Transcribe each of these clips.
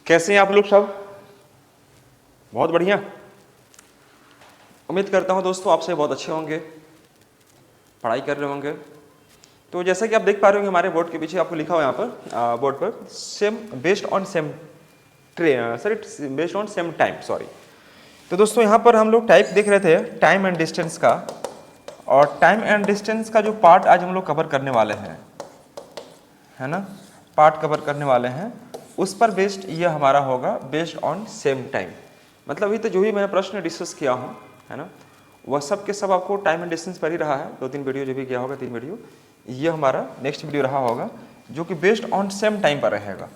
कैसे हैं आप लोग सब? बहुत बढ़िया। उम्मीद करता हूं दोस्तों आप से बहुत अच्छे होंगे, पढ़ाई कर रहे होंगे। तो जैसा कि आप देख पा रहे होंगे हमारे बोर्ड के पीछे आपको लिखा हुआ है यहाँ पर बोर्ड पर same based on same time. तो दोस्तों यहाँ पर हम लोग टाइप देख रहे थे टाइम एंड डिस्टेंस का, और टाइम एंड डिस्टेंस का जो पार्ट आज हम लोग कवर करने वाले हैं, है ना, पार्ट कवर करने वाले हैं, उस पर बेस्ड ये हमारा होगा बेस्ड ऑन सेम टाइम। मतलब अभी तो जो भी मैंने प्रश्न डिस्कस किया हूँ, है ना, वह सब के सब आपको टाइम एंड डिस्टेंस पर ही रहा है। 2-3 वीडियो जो भी किया होगा, 3 वीडियो, ये हमारा नेक्स्ट वीडियो रहा होगा जो कि बेस्ड ऑन सेम टाइम पर रहेगा।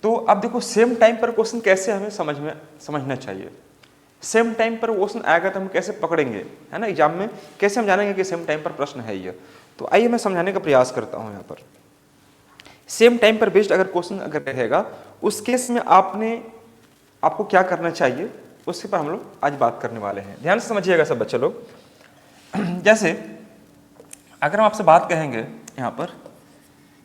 तो अब देखो सेम टाइम पर क्वेश्चन कैसे हमें समझना चाहिए, सेम टाइम पर क्वेश्चन आएगा तो हम कैसे पकड़ेंगे, है ना, एग्जाम में कैसे हम जानेंगे कि सेम टाइम पर प्रश्न है ये। तो आइए मैं समझाने का प्रयास करता हूँ। यहाँ पर सेम टाइम पर बेस्ड अगर क्वेश्चन अगर रहेगा, उस केस में आपको क्या करना चाहिए, उसके पर हम लोग आज बात करने वाले हैं। ध्यान से समझिएगा सब बच्चे लोग। जैसे अगर हम आपसे बात कहेंगे यहाँ पर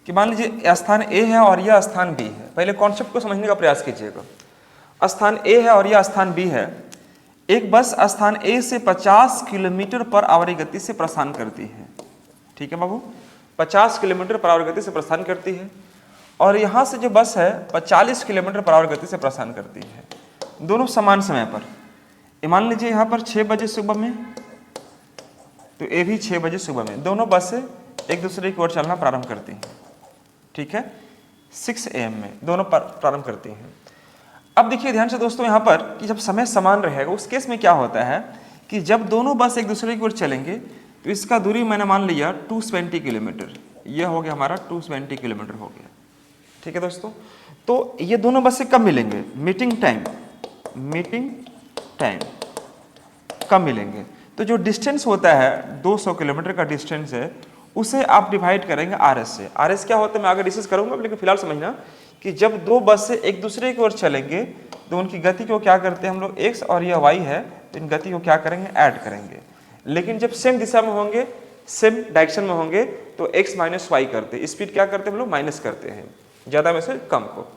कि मान लीजिए स्थान ए है और यह स्थान बी है। पहले कॉन्सेप्ट को समझने का प्रयास कीजिएगा। स्थान ए है और यह स्थान बी है। एक बस स्थान ए से 50 किलोमीटर पर आवर गति से प्रस्थान करती है। ठीक है बाबू, 50 किलोमीटर पर आवर गति से प्रस्थान करती है, और यहाँ से जो बस है 40 किलोमीटर पर आवर गति से प्रस्थान करती है, दोनों समान समय पर। मान लीजिए यहाँ पर 6 बजे सुबह में, तो ये भी 6 बजे सुबह में, दोनों बसें एक दूसरे की ओर चलना प्रारंभ करती हैं। ठीक है, 6 AM में दोनों प्रारंभ करती हैं। अब देखिए ध्यान से दोस्तों यहाँ पर कि जब समय समान रहेगा उस केस में क्या होता है कि जब दोनों बस एक दूसरे की ओर चलेंगे तो इसका दूरी मैंने मान लिया 220 किलोमीटर, यह हो गया हमारा 220 किलोमीटर हो गया। ठीक है दोस्तों, तो ये दोनों बसें कब मिलेंगे? मीटिंग टाइम कब मिलेंगे? तो जो डिस्टेंस होता है 200 किलोमीटर का डिस्टेंस है, उसे आप डिवाइड करेंगे RS से। RS क्या होता है मैं आगे डिस्कस करूंगा, लेकिन फिलहाल समझना कि जब दो बसें एक दूसरे की ओर चलेंगे तो उनकी गति को क्या करते हैं हम लोग, x और यह y है, तो इन गति को क्या करेंगे, ऐड करेंगे। लेकिन जब सेम दिशा में होंगे, सेम डायरेक्शन में होंगे, तो x माइनस वाई करते, स्पीड क्या करते हैं हम लोग, माइनस करते हैं ज्यादा में से कम को।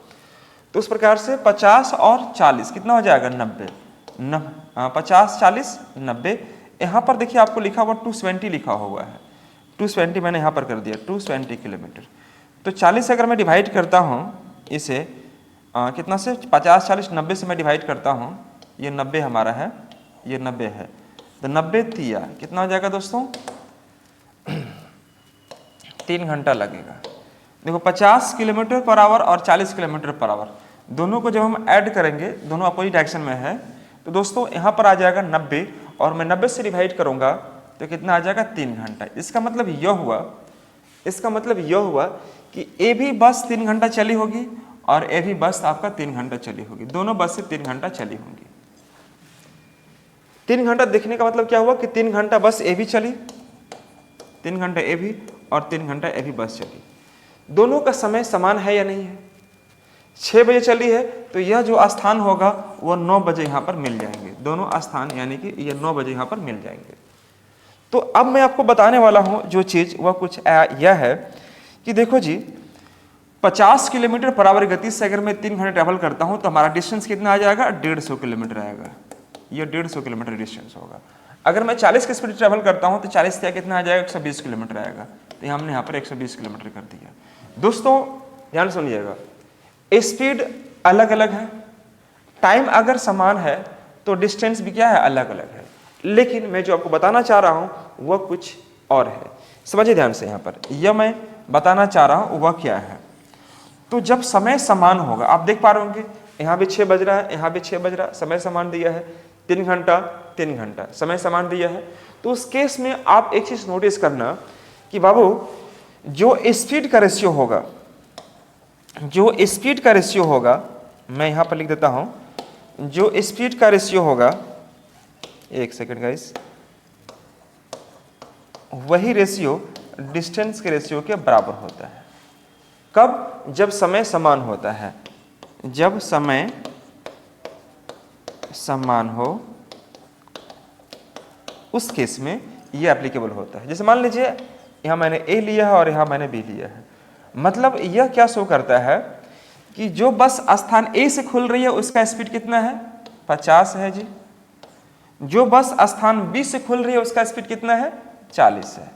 तो उस प्रकार से 50 और 40 कितना हो जाएगा, 90। 50, 40, 90। यहाँ पर देखिए आपको लिखा हुआ 220 लिखा हुआ है, 220 मैंने यहाँ पर कर दिया 220 किलोमीटर। तो 40 से अगर मैं डिवाइड करता हूँ इसे कितना से, 50, 40, 90 से मैं डिवाइड करता हूँ, ये 90 हमारा है, ये 90 है, तो 90 तिया कितना हो जाएगा दोस्तों, 3 घंटा लगेगा। देखो 50 किलोमीटर पर आवर और 40 किलोमीटर पर आवर दोनों को जब हम ऐड करेंगे, दोनों अपोजिट डायरेक्शन में है, तो दोस्तों यहाँ पर आ जाएगा 90, और मैं 90 से डिवाइड करूँगा तो कितना आ जाएगा, 3 घंटा। इसका मतलब यह हुआ कि ए भी बस 3 घंटा चली होगी और ए भी बस आपका 3 घंटा चली होगी, दोनों बस से 3 घंटा चली होंगी। 3 घंटा देखने का मतलब क्या हुआ कि 3 घंटा बस ए भी चली, 3 घंटा ए भी, और 3 घंटा ए भी बस चली। दोनों का समय समान है या नहीं है? 6 बजे चली है तो यह जो स्थान होगा वह 9 बजे यहाँ पर मिल जाएंगे, दोनों स्थान यानी कि यह 9 बजे यहाँ पर मिल जाएंगे। तो अब मैं आपको बताने वाला हूँ जो चीज़ वह कुछ यह है कि देखो जी, 50 किलोमीटर पर आवर गति से अगर मैं 3 घंटे ट्रैवल करता हूँ तो हमारा डिस्टेंस कितना आ जाएगा, 150 किलोमीटर आएगा, ये 150 किलोमीटर डिस्टेंस होगा। अगर मैं 40 की स्पीड ट्रैवल करता हूँ तो 40 से कितना आ जाएगा, 120 किलोमीटर आएगा, तो हमने यहाँ पर 120 किलोमीटर कर दिया। दोस्तों ध्यान सुनिएगा, स्पीड अलग अलग है, टाइम अगर समान है तो डिस्टेंस भी क्या है, अलग अलग है, लेकिन मैं जो आपको बताना चाह रहा हूं वह कुछ और है। समझिए ध्यान से, यहाँ पर यह मैं बताना चाह रहा हूं वह क्या है। तो जब समय समान होगा, आप देख पा रहे होंगे यहाँ भी 6 बज रहा है, यहाँ भी 6 बज रहा है, समय समान दिया है, 3 घंटा 3 घंटा समय समान दिया है। तो उस केस में आप एक चीज नोटिस करना कि बाबू जो स्पीड का रेशियो होगा, मैं यहाँ पर लिख देता हूं, जो स्पीड का रेशियो होगा, एक सेकंड गाइस, वही रेशियो डिस्टेंस के रेशियो के बराबर होता है। कब? जब समय समान होता है, जब समय समान हो उस केस में ये एप्लीकेबल होता है। जैसे मान लीजिए यहाँ मैंने ए लिया है और यहाँ मैंने बी लिया है, मतलब यह क्या शो करता है कि जो बस स्थान ए से खुल रही है उसका स्पीड कितना है, 50 है जी। जो बस स्थान बी से खुल रही है उसका स्पीड कितना है, 40 है।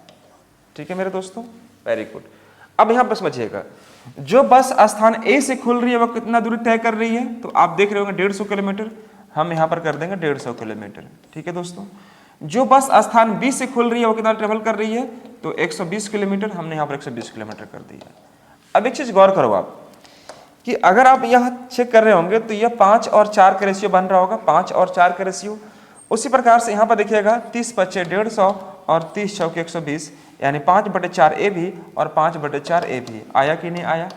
ठीक है मेरे दोस्तों, वेरी गुड। अब यहां पर समझिएगा, जो बस स्थान ए से खुल रही है वो कितना दूरी तय कर रही है, तो आप देख रहे होंगे 150 किलोमीटर, हम यहां पर कर देंगे 150 किलोमीटर। ठीक है दोस्तों, जो बस स्थान बी से खुल रही है वो कितना ट्रेवल कर रही है, तो 120 किलोमीटर, हमने यहाँ पर 120 किलोमीटर कर दिया। अब एक चीज गौर करो आप कि अगर आप यहाँ चेक कर रहे होंगे तो यह 5 और 4 का रेशियो बन रहा होगा, 5 और 4 का रेशियो। उसी प्रकार से यहाँ पर देखिएगा 30 पच्चे 150 और 30 चौके 120, यानी 5/4 ए भी और 5/4 ए भी आया कि नहीं आया।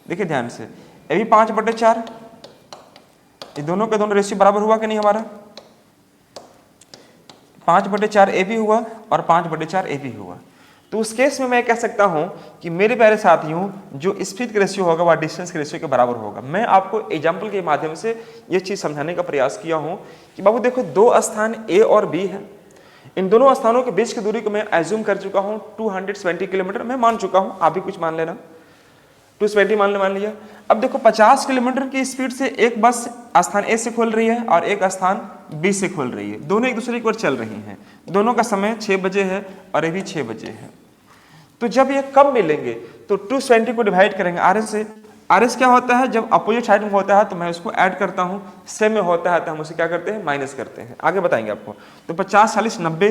देखिए ध्यान से, ये भी 5/4, ये दोनों के दोनों रेशियो बराबर हुआ कि नहीं हमारा, 5/4 ए भी हुआ और 5/4 ए भी हुआ। तो उस केस में मैं कह सकता हूं कि मेरे प्यारे साथियों, जो स्पीड का रेशियो होगा वह डिस्टेंस के रेशियो के बराबर होगा। मैं आपको एग्जांपल के माध्यम से ये चीज समझाने का प्रयास किया हूं कि बाबू देखो, दो स्थान ए और बी है, इन दोनों स्थानों के बीच की दूरी को मैं एज्यूम कर चुका हूं 220 किलोमीटर, मैं मान चुका हूं, आप भी कुछ मान लेना, 220 मान लिया। अब देखो 50 किलोमीटर की स्पीड से एक बस स्थान ए से खुल रही है और एक स्थान बी से खुल रही है, दोनों एक दूसरे की ओर चल रही हैं, दोनों का समय 6 बजे है और ये भी 6 बजे है। तो जब ये कब मिलेंगे तो 220 को डिवाइड करेंगे RS से। RS क्या होता है, जब अपोजिट साइड में होता है तो मैं उसको ऐड करता हूं, सेम में होता है तो हम उसे क्या करते हैं, माइनस करते हैं। आगे बताएंगे आपको। तो 50 40 90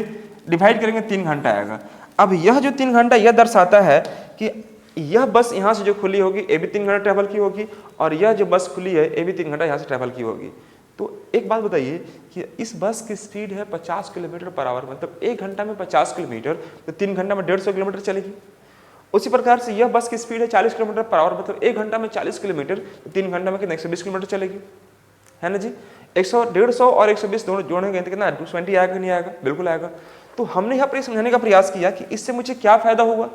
डिवाइड करेंगे, 3 घंटा आएगा। अब यह जो 3 घंटा यह दर्शाता है कि यह बस यहाँ से जो खुली होगी ये भी 3 घंटा ट्रैवल की होगी और यह जो बस खुली है ये भी 3 घंटा यहाँ से ट्रैवल की होगी। तो एक बात बताइए कि इस बस की स्पीड है 50 किलोमीटर पर आवर, मतलब 1 घंटा में 50 किलोमीटर, तो 3 घंटा में 150 किलोमीटर चलेगी। उसी प्रकार से यह बस की स्पीड है 40 किलोमीटर पर आवर, मतलब 1 घंटा में 40 किलोमीटर, तो 3 घंटा में कितना 120 किलोमीटर चलेगी, है ना जी। 150 और 120 दोनों जोड़ेंगे तो कितना 220 आएगा नहीं आएगा, बिल्कुल आएगा। तो हमने यहाँ पर समझाने का प्रयास किया कि इससे मुझे क्या फायदा हुआ।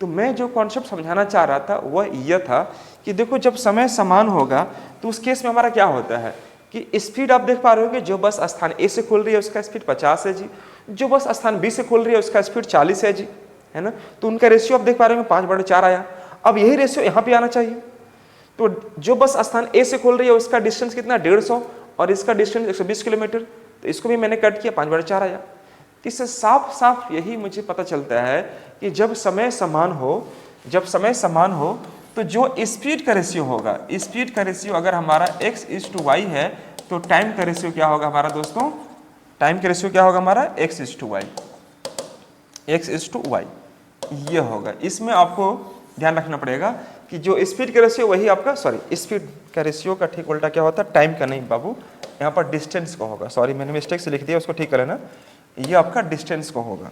तो मैं जो कॉन्सेप्ट समझाना चाह रहा था वह यह था कि देखो, जब समय समान होगा तो उस केस में हमारा क्या होता है कि स्पीड आप देख पा रहे हो, जो बस स्थान ए से खुल रही है उसका स्पीड 50 है जी, जो बस स्थान बी से खुल रही है उसका स्पीड 40 है जी, है ना। तो उनका रेशियो आप देख पा रहे हो 5/4 आया। अब यही रेशियो यहाँ पे आना चाहिए। तो जो बस स्थान ए से खुल रही है उसका डिस्टेंस कितना 150 और इसका डिस्टेंस 120 किलोमीटर, तो इसको भी मैंने कट किया, 5/4 आया। इससे साफ साफ यही मुझे पता चलता है कि जब समय समान हो तो जो स्पीड का रेशियो होगा, स्पीड का रेशियो अगर हमारा x/y है तो टाइम का रेशियो क्या होगा हमारा दोस्तों, टाइम का रेशियो क्या होगा हमारा x/y, ये होगा। इसमें आपको ध्यान रखना पड़ेगा कि जो स्पीड का रेशियो वही आपका, स्पीड का रेशियो का ठीक उल्टा क्या होता है, टाइम का नहीं बाबू, यहाँ पर डिस्टेंस को होगा। सॉरी मैंने मिस्टेक से लिख दिया, उसको ठीक कर लेना, ये आपका डिस्टेंस को होगा।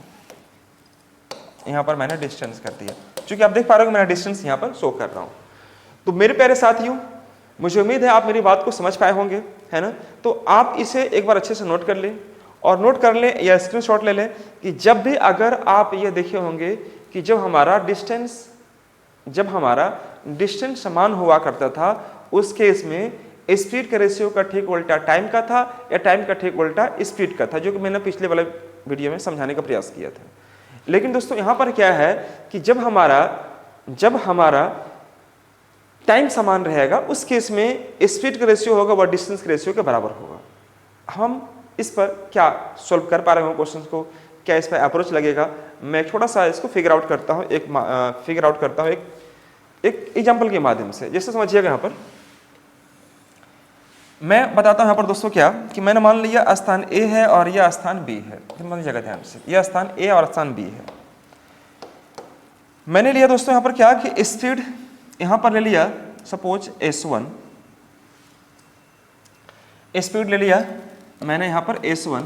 यहाँ पर मैंने डिस्टेंस कर दिया, क्योंकि आप देख पा रहे हो मैंने डिस्टेंस यहाँ पर शो कर रहा हूँ। तो मेरे प्यारे साथियों, मुझे उम्मीद है आप मेरी बात को समझ पाए होंगे, है ना। तो आप इसे एक बार अच्छे से नोट कर लें और नोट कर लें या स्क्रीनशॉट ले लें कि जब भी अगर आप ये देखे होंगे कि जब हमारा डिस्टेंस समान हुआ करता था उस केस में स्पीड का रेशियो का ठीक उल्टा टाइम का था या टाइम का ठीक उल्टा स्पीड का था, जो कि मैंने पिछले वाले वीडियो में समझाने का प्रयास किया था। लेकिन दोस्तों यहाँ पर क्या है कि जब हमारा टाइम समान रहेगा उस केस में स्पीड का रेशियो होगा वह डिस्टेंस के रेशियो के बराबर होगा। हम इस पर क्या सॉल्व कर पा रहे हो क्वेश्चन को, क्या इस पर अप्रोच लगेगा, मैं थोड़ा सा इसको फिगर आउट करता हूँ एक एग्जाम्पल के माध्यम से। जैसे समझिएगा, यहाँ पर मैं बताता हूँ यहाँ पर दोस्तों क्या कि मैंने मान लिया स्थान ए है और यह स्थान बी है, समझिएगा ध्यान से, यह स्थान ए और स्थान बी है। मैंने लिया दोस्तों यहाँ पर क्या कि स्पीड यहाँ पर ले लिया सपोज S1, स्पीड ले लिया मैंने यहाँ पर S1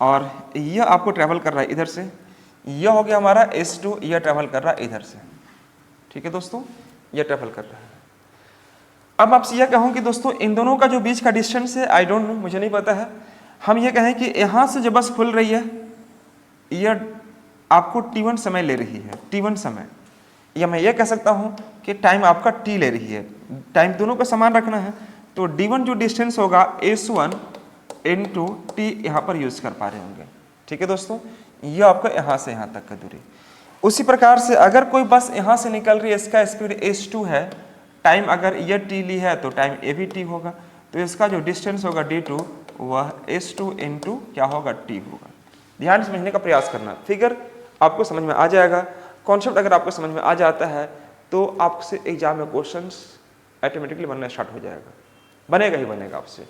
और यह आपको ट्रैवल कर रहा है इधर से, यह हो गया हमारा S2, यह ट्रैवल कर रहा है इधर से। ठीक है दोस्तों, यह ट्रैवल कर रहा है। अब आपसे यह कहूँ कि दोस्तों इन दोनों का जो बीच का डिस्टेंस है आई डोंट नो, मुझे नहीं पता है। हम ये कहें कि यहाँ से जो बस खुल रही है यह आपको T1 समय ले रही है, T1 समय, या मैं ये कह सकता हूँ कि टाइम आपका T ले रही है। टाइम दोनों को समान रखना है, तो D1 जो डिस्टेंस होगा S1 इंटू T यहाँ पर यूज कर पा रहे होंगे। ठीक है दोस्तों, ये आपका यहाँ से यहाँ तक का दूरी। उसी प्रकार से अगर कोई बस यहाँ से निकल रही है, इसका स्पीड S2 है टाइम अगर ये टी ली है तो टाइम ए भी टी होगा, तो इसका जो डिस्टेंस होगा d2 वह s2 इंटू क्या होगा t होगा। ध्यान समझने का प्रयास करना, फिगर आपको समझ में आ जाएगा, कॉन्सेप्ट अगर आपको समझ में आ जाता है तो आपसे एग्जाम में क्वेश्चंस ऑटोमेटिकली बनना स्टार्ट हो जाएगा, बनेगा ही बनेगा आपसे।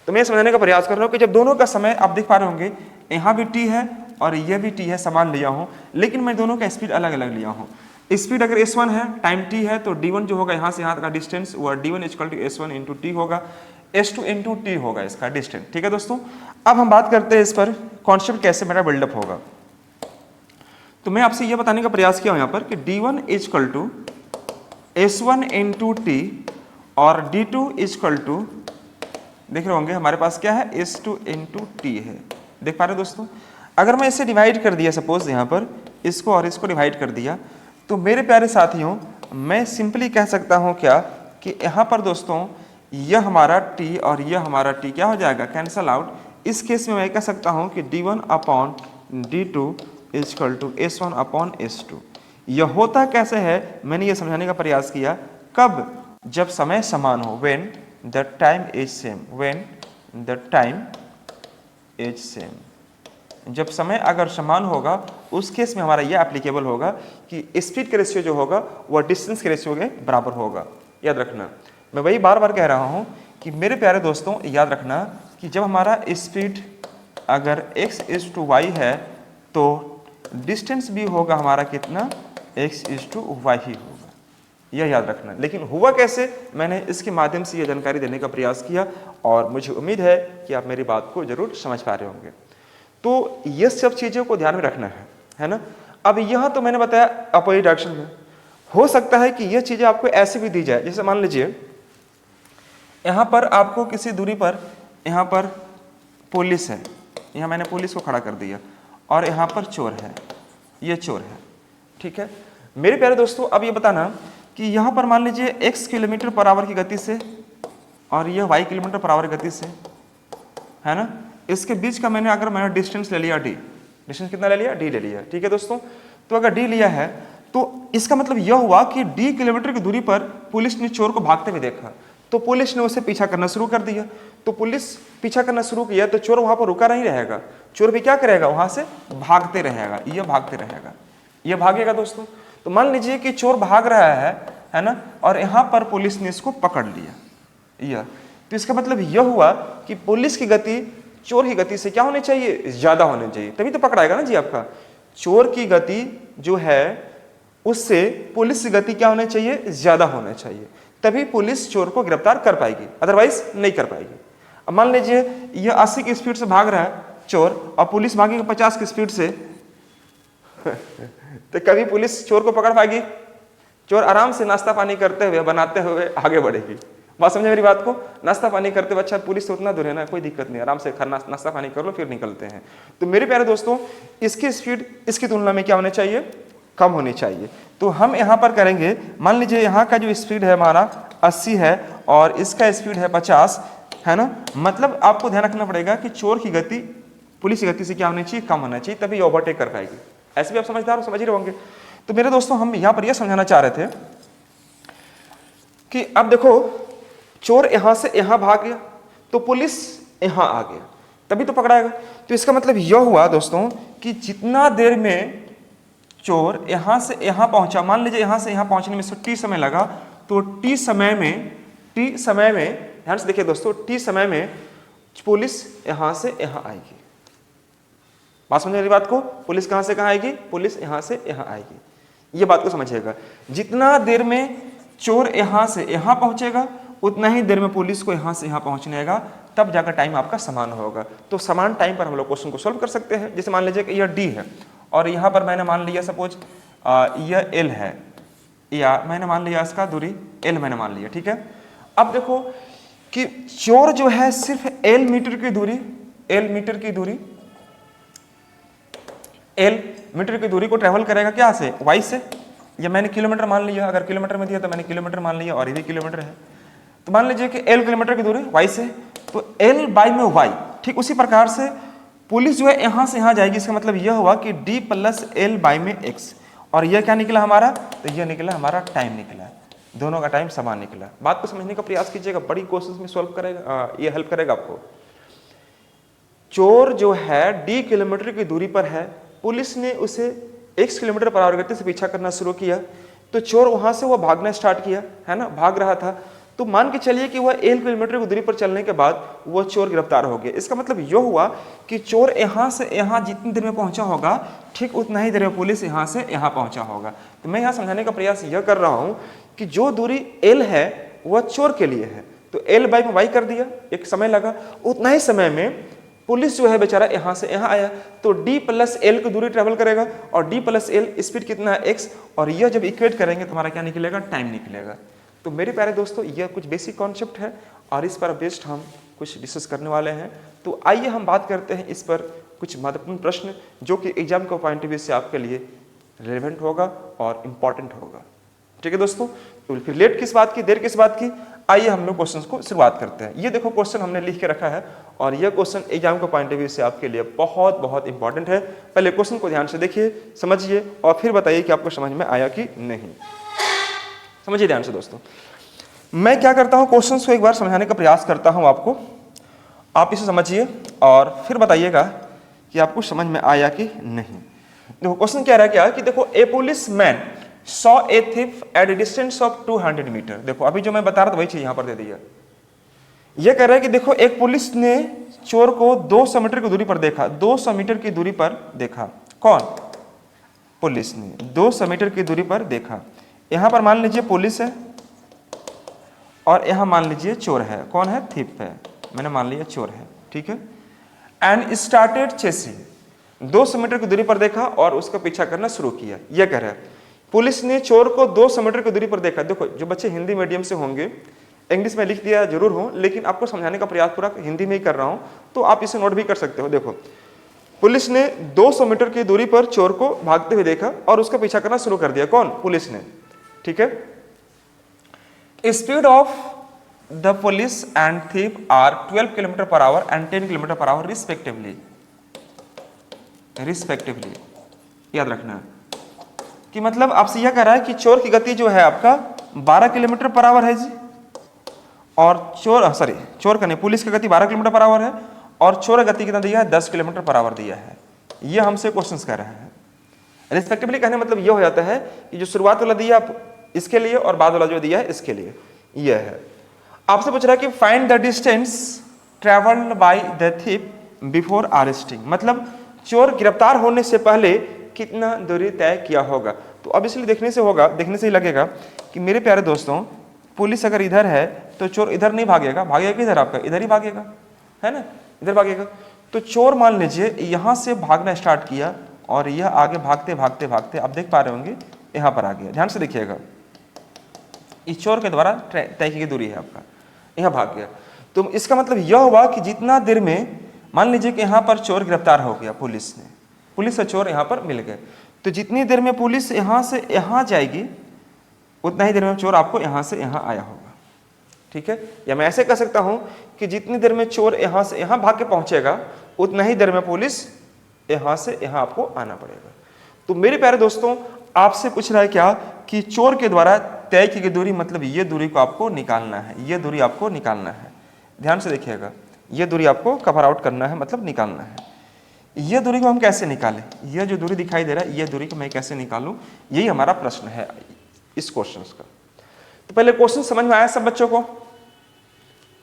तो मैं समझाने का प्रयास कर रहा हूँ कि जब दोनों का समय आप देख पा रहे होंगे, यहाँ भी t है और ये भी t है, समान लिया हूँ, लेकिन मैं दोनों का स्पीड अलग अलग लिया हूँ। स्पीड अगर s1 है, टाइम t है, तो d1 जो होगा यहाँ से यहाँ का डिस्टेंस वह d1 equal to s1 into T होगा, s2 इंटू टी होगा इसका डिस्टेंस। ठीक है दोस्तों, अब हम बात करते हैं इस पर कॉन्सेप्ट कैसे मेरा बिल्डअप होगा। तो मैं आपसे यह बताने का प्रयास किया हूँ यहाँ पर कि d1 equal to s1 into T और d2 इक्वल टू, देख रहे होंगे हमारे पास क्या है, s2 इंटू टी है। देख पा रहे दोस्तों, अगर मैं इसे डिवाइड कर दिया, सपोज यहाँ पर इसको और इसको डिवाइड कर दिया, तो मेरे प्यारे साथियों मैं सिंपली कह सकता हूँ क्या कि यहाँ पर दोस्तों यह हमारा t और यह हमारा t क्या हो जाएगा, कैंसल आउट। इस केस में मैं कह सकता हूँ कि d1 upon d2 equal to s1 upon s2। यह होता कैसे है, मैंने ये समझाने का प्रयास किया, कब, जब समय समान हो, when the time is same, when the time is same. जब समय अगर समान होगा उस केस में हमारा यह एप्लीकेबल होगा कि स्पीड के रेशियो जो होगा वह डिस्टेंस के रेशियो के बराबर होगा। याद रखना, मैं वही बार बार कह रहा हूं कि मेरे प्यारे दोस्तों याद रखना कि जब हमारा स्पीड अगर x इज टू वाई है तो डिस्टेंस भी होगा हमारा कितना, x इज टू वाई ही होगा, यह याद रखना। लेकिन हुआ कैसे, मैंने इसके माध्यम से यह जानकारी देने का प्रयास किया और मुझे उम्मीद है कि आप मेरी बात को जरूर समझ पा रहे होंगे। तो ये सब चीज़ों को ध्यान में रखना है ना। अब यहाँ तो मैंने बताया अपोजिट डायरेक्शन में, हो सकता है कि ये चीज़ें आपको ऐसे भी दी जाए, जैसे मान लीजिए यहाँ पर आपको किसी दूरी पर, यहाँ पर पुलिस है, यहाँ मैंने पुलिस को खड़ा कर दिया और यहाँ पर चोर है, ये चोर है। ठीक है मेरे प्यारे दोस्तों, अब ये बताना कि यहाँ पर मान लीजिए x किलोमीटर पर आवर की गति से और यह y किलोमीटर पर आवर की गति से, है ना, इसके बीच का मैंने डिस्टेंस ले लिया d, डिस्टेंस कितना ले लिया, d ले लिया। ठीक है दोस्तों, तो अगर d लिया है तो इसका मतलब यह हुआ कि d किलोमीटर की दूरी पर पुलिस ने चोर को भागते हुए देखा, तो पुलिस ने उसे पीछा करना शुरू कर दिया। तो पुलिस पीछा करना शुरू किया तो चोर वहां पर रुका नहीं रहेगा, चोर भी क्या करेगा, वहां से भागते रहेगा, यह भागते रहेगा, यह भागेगा दोस्तों। तो मान लीजिए कि चोर भाग रहा है ना, और यहाँ पर पुलिस ने इसको पकड़ लिया, यह, तो इसका मतलब यह हुआ कि पुलिस की गति चोर की गति से क्या होनी चाहिए, ज्यादा होनी चाहिए, तभी तो पकड़ाएगा ना जी आपका। चोर की गति जो है उससे पुलिस की गति क्या होनी चाहिए, ज्यादा होना चाहिए, तभी पुलिस चोर को गिरफ्तार कर पाएगी, अदरवाइज नहीं कर पाएगी। अब मान लीजिए यह 80 की स्पीड से भाग रहा है चोर और पुलिस भागेगी 50 की स्पीड से तो कभी पुलिस चोर को पकड़ पाएगी? चोर आराम से नाश्ता पानी करते हुए, बनाते हुए आगे बढ़ेगी। बात समझे मेरी बात को, नाश्ता पानी करते हुए, अच्छा पुलिस तो उतना दूर है ना, कोई दिक्कत नहीं, आराम से खाना नाश्ता पानी कर लो फिर निकलते हैं। तो मेरे प्यारे दोस्तों इसकी स्पीड इसकी तुलना में क्या होनी चाहिए, कम होनी चाहिए। तो हम यहाँ पर करेंगे, मान लीजिए यहाँ का जो स्पीड है हमारा 80 है और इसका स्पीड है 50, है ना, मतलब आपको ध्यान रखना पड़ेगा कि चोर की गति पुलिस की गति से क्या होनी चाहिए, कम होना चाहिए, तभी ओवरटेक कर पाएगी। ऐसे भी आप समझदार हो, समझ ही रहोगे। तो मेरे दोस्तों हम यहाँ पर यह समझाना चाह रहे थे कि अब देखो चोर यहां से यहां भाग गया तो पुलिस यहां आ गया, तभी तो पकड़ाएगा। तो इसका मतलब यह हुआ दोस्तों कि जितना देर में चोर यहां से यहां पहुंचा, मान लीजिए यहां से यहां पहुंचने में टी समय लगा, तो टी समय में ध्यान से देखिए दोस्तों, टी समय में पुलिस यहां से यहां आएगी। बात समझ रही बात को, पुलिस कहां से कहां आएगी, पुलिस यहां से यहां आएगी। ये बात को समझिएगा, जितना देर में चोर यहां से यहां पहुंचेगा उतना ही देर में पुलिस को यहां से यहां पहुंचने का, तब जाकर टाइम आपका समान होगा। तो समान टाइम पर हम लोग क्वेश्चन को सॉल्व कर सकते हैं। जैसे मान लीजिए कि यह डी है और यहां पर मैंने मान लिया सपोज यह एल है, या मैंने मान लिया इसका दूरी एल मैंने मान लिया, ठीक है। अब देखो कि चोर जो है सिर्फ एल मीटर की दूरी को ट्रेवल करेगा क्या से, वाई से, या मैंने किलोमीटर मान लिया, अगर किलोमीटर में दिया तो मैंने किलोमीटर मान लिया और ये भी किलोमीटर है। तो मान लीजिए कि एल किलोमीटर की दूरी वाई से, तो एल बाई में वाई। ठीक उसी प्रकार से पुलिस जो है यहां से यहां जाएगी, इसका मतलब यह हुआ कि डी प्लस एल बाई में एक्स, और यह क्या निकला हमारा, तो यह निकला हमारा टाइम निकला। दोनों का टाइम समान निकला। बात को समझने का प्रयास कीजिएगा, बड़ी क्वेश्चन में सॉल्व करेगा, ये हेल्प करेगा आपको। चोर जो है d किलोमीटर की दूरी पर है, पुलिस ने उसे x किलोमीटर पर आवर गति से पीछा करना शुरू किया, तो चोर वहां से वो भागना स्टार्ट किया, है ना, भाग रहा था। तो मान के चलिए कि वह 1 किलोमीटर की दूरी पर चलने के बाद वो चोर गिरफ्तार हो गया। इसका मतलब यह हुआ कि चोर यहाँ से यहाँ जितनी देर में पहुंचा होगा, ठीक उतना ही देर में पुलिस यहाँ से यहाँ पहुंचा होगा। तो मैं यहाँ समझाने का प्रयास यह कर रहा हूँ कि जो दूरी L है वह चोर के लिए है, तो L बाई में वाई कर दिया, एक समय लगा, उतना ही समय में पुलिस जो है बेचारा यहाँ से यहाँ आया, तो d प्लस एल की दूरी ट्रेवल करेगा, और d प्लस एल स्पीड कितना है x, और यह जब इक्वेट करेंगे तो हमारा क्या निकलेगा, टाइम निकलेगा। तो मेरे प्यारे दोस्तों, यह कुछ बेसिक कॉन्सेप्ट है और इस पर बेस्ड हम कुछ डिस्कस करने वाले हैं। तो आइए हम बात करते हैं इस पर कुछ महत्वपूर्ण प्रश्न जो कि एग्जाम के पॉइंट ऑफ व्यू से आपके लिए रिलेवेंट होगा और इम्पॉर्टेंट होगा। ठीक है दोस्तों, तो फिर लेट किस बात की, देर किस बात की, आइए हम लोग क्वेश्चन को शुरुआत करते हैं। ये देखो क्वेश्चन हमने लिख के रखा है और यह क्वेश्चन एग्जाम के पॉइंट ऑफ व्यू से आपके लिए बहुत बहुत इंपॉर्टेंट है। पहले क्वेश्चन को ध्यान से देखिए, समझिए और फिर बताइए कि आपको समझ में आया कि नहीं। समझिए ध्यान से दोस्तों, मैं क्या करता हूं, क्वेश्चन को एक बार समझाने का प्रयास करता हूं आपको, आप इसे समझिए और फिर बताइएगा कि आपको समझ में आया कि नहीं। देखो क्वेश्चन कह रहा है क्या कि देखो, a policeman saw a thief at a distance of 200 metre. देखो अभी जो मैं बता रहा था वही चीज यहां पर दे दिया। यह कह रहा है कि देखो एक पुलिस ने चोर को 200 मीटर की दूरी पर देखा, 200 मीटर की दूरी पर देखा। कौन? पुलिस ने 200 मीटर की दूरी पर देखा। यहां पर मान लीजिए पुलिस है और यहां मान लीजिए चोर है। कौन है? थिफ है। मैंने मान लिया चोर है, ठीक है। एंड स्टार्टेड चेसिंग, 200 मीटर की दूरी पर देखा और उसका पीछा करना शुरू किया। यह कह रहा है पुलिस ने चोर को 200 मीटर की दूरी पर देखा। देखो जो बच्चे हिंदी मीडियम से होंगे, इंग्लिश में लिख दिया जरूर हो, लेकिन आपको समझाने का प्रयास पूरा हिंदी में ही कर रहा हूं, तो आप इसे नोट भी कर सकते हो। देखो पुलिस ने 200 मीटर की दूरी पर चोर को भागते हुए देखा और उसका पीछा करना शुरू कर दिया। कौन? पुलिस ने, ठीक है। Speed of the police and thief are 12 kilometer per hour and 10 kilometer per hour respectively. याद रखना कि मतलब आपसे यह कह रहा है कि चोर की गति जो है आपका 12 किलोमीटर पर आवर है जी, और चोर का नहीं, पुलिस की गति 12 किलोमीटर पर आवर है और चोर गति कितना दिया है? 10 किलोमीटर पर आवर दिया है। ये हमसे क्वेश्चन कर रहे हैं। रिस्पेक्टिवली कहने मतलब ये हो जाता है कि जो शुरुआत वाला दिया इसके लिए और बाद वाला जो दिया है इसके लिए, यह है। आपसे पूछ रहा है कि find the distance travelled by the thief before arresting, मतलब चोर गिरफ्तार होने से पहले कितना दूरी तय किया होगा। तो अब इसलिए देखने से ही लगेगा कि मेरे प्यारे दोस्तों, पुलिस अगर इधर है तो चोर इधर नहीं भागेगा, भागेगा किधर? आपका इधर ही भागेगा, है ना, इधर भागेगा। तो चोर मान लीजिए यहां से भागना स्टार्ट किया और यह आगे भागते भागते भागते आप देख पा रहे होंगे यहां पर आ गया। ध्यान से देखिएगा, इस चोर के द्वारा तय की दूरी है आपका, यहां भाग गया। तो इसका मतलब यह हुआ कि जितना देर में, मान लीजिए कि यहां पर चोर गिरफ्तार हो गया, पुलिस और चोर यहां पर मिल गए, तो जितनी देर में पुलिस यहां से यहां जाएगी उतना ही देर में चोर आपको यहां से यहां आया होगा, ठीक है। या मैं ऐसे कह सकता हूं कि जितनी देर में चोर यहां से यहां भाग के पहुंचेगा उतना ही देर में पुलिस यहां से यहां आपको आना पड़ेगा। तो मेरे प्यारे दोस्तों, आपसे पूछ रहा है क्या कि चोर के द्वारा तय की गई दूरी, मतलब ये दूरी को आपको निकालना है, ये दूरी आपको निकालना है। ध्यान से देखिएगा, ये दूरी आपको कवर आउट करना है, मतलब निकालना है। ये दूरी को हम कैसे निकालें? ये जो दूरी दिखाई दे रहा है, ये दूरी को मैं कैसे निकालूं, यही हमारा प्रश्न है इस क्वेश्चन का। तो पहले क्वेश्चन समझ में आया सब बच्चों को?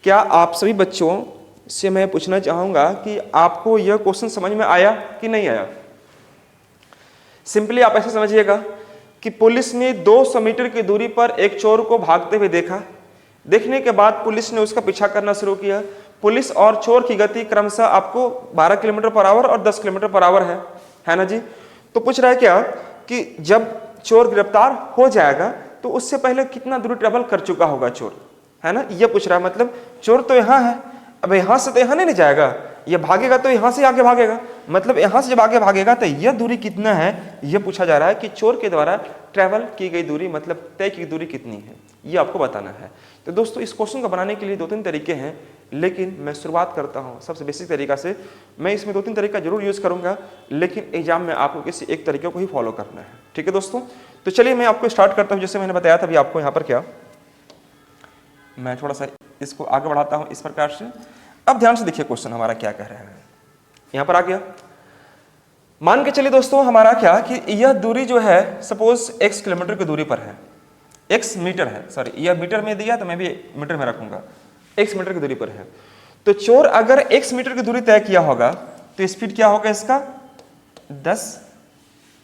क्या आप सभी बच्चों से मैं पूछना चाहूंगा कि आपको यह क्वेश्चन समझ में आया कि नहीं आया? सिंपली आप ऐसे समझिएगा कि पुलिस ने 200 मीटर की दूरी पर एक चोर को भागते हुए देखा। देखने के बाद पुलिस ने उसका पीछा करना शुरू किया। पुलिस और चोर की गति क्रमशः आपको 12 किलोमीटर पर आवर और 10 किलोमीटर पर आवर है ना जी। तो पूछ रहा है क्या कि जब चोर गिरफ्तार हो जाएगा तो उससे पहले कितना दूरी ट्रेवल कर चुका होगा चोर, है ना, ये पूछ रहा है। मतलब चोर तो यहाँ है, अब यहाँ से तो यहाँ नहीं जाएगा, ये भागेगा तो यहाँ से आगे भागेगा, मतलब यहाँ से जब आगे भागेगा तो यह दूरी कितना है, यह पूछा जा रहा है कि चोर के द्वारा ट्रेवल की गई दूरी, मतलब तय की दूरी कितनी है, ये आपको बताना है। तो दोस्तों इस क्वेश्चन को बनाने के लिए 2-3 तरीके हैं। लेकिन मैं शुरुआत करता हूँ सबसे बेसिक तरीका से। मैं इसमें 2-3 तरीका जरूर यूज़ करूँगा, लेकिन एग्जाम में आपको किसी एक तरीके को ही फॉलो करना है। ठीक है दोस्तों, तो चलिए मैं आपको स्टार्ट करता हूँ। जैसे मैंने बताया था अभी आपको यहाँ पर क्या, मैं थोड़ा सा इसको आगे बढ़ाता हूँ इस प्रकार से। अब ध्यान से देखिए क्वेश्चन हमारा क्या कह रहा है। यहाँ पर आ गया, मान के चलिए दोस्तों हमारा क्या कि यह दूरी जो है सपोज x किलोमीटर की दूरी पर है, x मीटर है, सॉरी यह मीटर में दिया तो मैं भी मीटर में रखूंगा, x मीटर की दूरी पर है। तो चोर अगर x मीटर की दूरी तय किया होगा तो स्पीड क्या होगा इसका 10,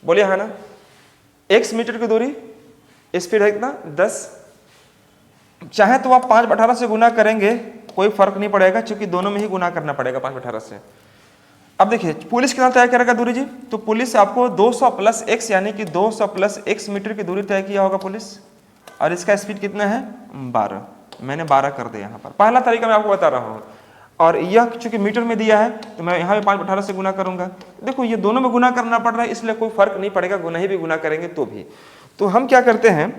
बोलिए है ना। x मीटर की दूरी स्पीड है कितना 10। चाहे तो आप 5/18 से गुना करेंगे, कोई फर्क नहीं पड़ेगा क्योंकि दोनों में ही गुना करना पड़ेगा 5/18 से। अब देखिए पुलिस कितना तय करेगा दूरी जी, तो पुलिस आपको 200 प्लस x यानी कि 200 प्लस x मीटर की दूरी तय किया होगा पुलिस, और इसका स्पीड कितना है 12। मैंने 12 कर दिया यहाँ पर, पहला तरीका मैं आपको बता रहा हूँ। और यह चूंकि मीटर में दिया है तो मैं यहाँ भी 5/18 से गुना करूंगा। देखो ये दोनों में गुना करना पड़ रहा है, इसलिए कोई फर्क नहीं पड़ेगा, गुना ही भी गुना करेंगे तो भी। तो हम क्या करते हैं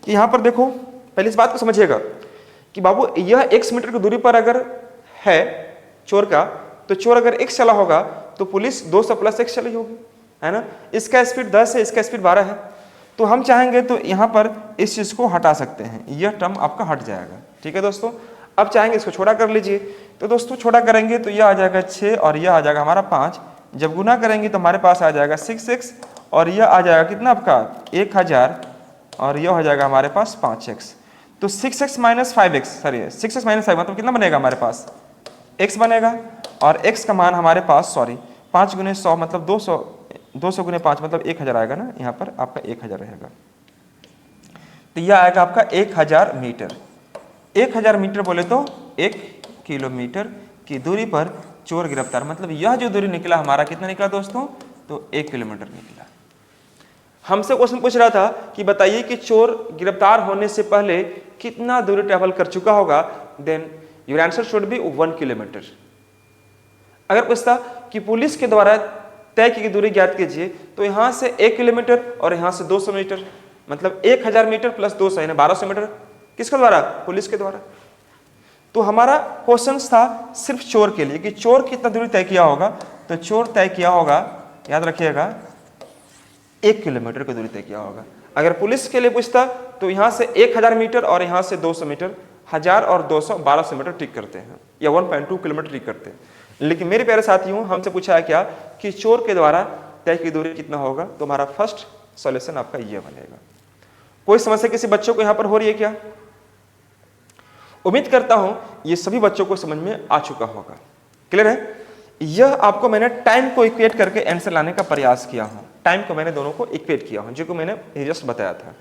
कि यहाँ पर देखो पहले इस बात को समझिएगा कि बाबू यह x मीटर की दूरी पर अगर है चोर का, तो चोर अगर x चला होगा तो पुलिस 200 प्लस x चली होगी, है ना। इसका स्पीड 10 है, इसका स्पीड 12 है। तो हम चाहेंगे तो यहाँ पर इस चीज को हटा सकते हैं, यह टर्म आपका हट जाएगा। ठीक है दोस्तों, अब चाहेंगे इसको छोटा कर लीजिए, तो दोस्तों छोटा करेंगे तो यह आ जाएगा 6 और यह आ जाएगा हमारा 5। जब गुना करेंगे तो हमारे पास आ जाएगा 6x और यह आ जाएगा कितना आपका 1000 और यह हो जाएगा हमारे पास 5x। तो 6x minus 5x, sorry 6x minus 5 मतलब कितना बनेगा हमारे पास x बनेगा, और x का मान हमारे पास सॉरी 5 गुने 100 मतलब 200 गुने 5 मतलब 1000 आएगा ना, यहाँ पर आपका 1000 रहेगा। तो यह आएगा आपका 1000 मीटर। 1000 मीटर बोले तो 1 किलोमीटर की दूरी पर चोर गिरफ्तार, मतलब यह जो दूरी निकला हमारा कितना निकला दोस्तों, तो 1 किलोमीटर निकला। हमसे क्वेश्चन पूछ रहा था कि बताइए कि चोर गिरफ्तार होने से पहले कितना दूरी ट्रेवल कर चुका होगा, then your answer should be 1 kilometer. अगर पूछता कि पुलिस के द्वारा तय की दूरी ज्ञात कीजिए, तो यहां से 1 किलोमीटर और यहां से 200 मीटर, मतलब 1000 मीटर प्लस 200 यानी 1200 मीटर, किसके द्वारा, पुलिस के द्वारा। तो हमारा क्वेश्चन था सिर्फ चोर के लिए कि चोर कितना दूरी तय किया होगा, तो चोर तय किया होगा, याद रखिएगा 1 किलोमीटर की दूरी तय किया होगा। अगर पुलिस के लिए पूछता तो यहां से 1000 मीटर और यहां से 200 मीटर, 1000 और 200 1200 मीटर ठीक करते हैं, या 1.2 किलोमीटर ठीक करते हैं। लेकिन मेरे प्यारे साथियों हमसे पूछा है क्या कि चोर के द्वारा तय की दूरी कितना होगा, तो हमारा फर्स्ट सॉल्यूशन आपका ये बनेगा। कोई समस्या किसी बच्चों को यहां पर हो रही है क्या? उम्मीद करता हूं ये सभी बच्चों को समझ में आ चुका होगा। क्लियर है? यह आपको मैंने टाइम को इक्वेट करके आंसर लाने का प्रयास किया हूं, टाइम को मैंने दोनों को इक्वेट किया हूं, जो को मैंने जस्ट बताया था।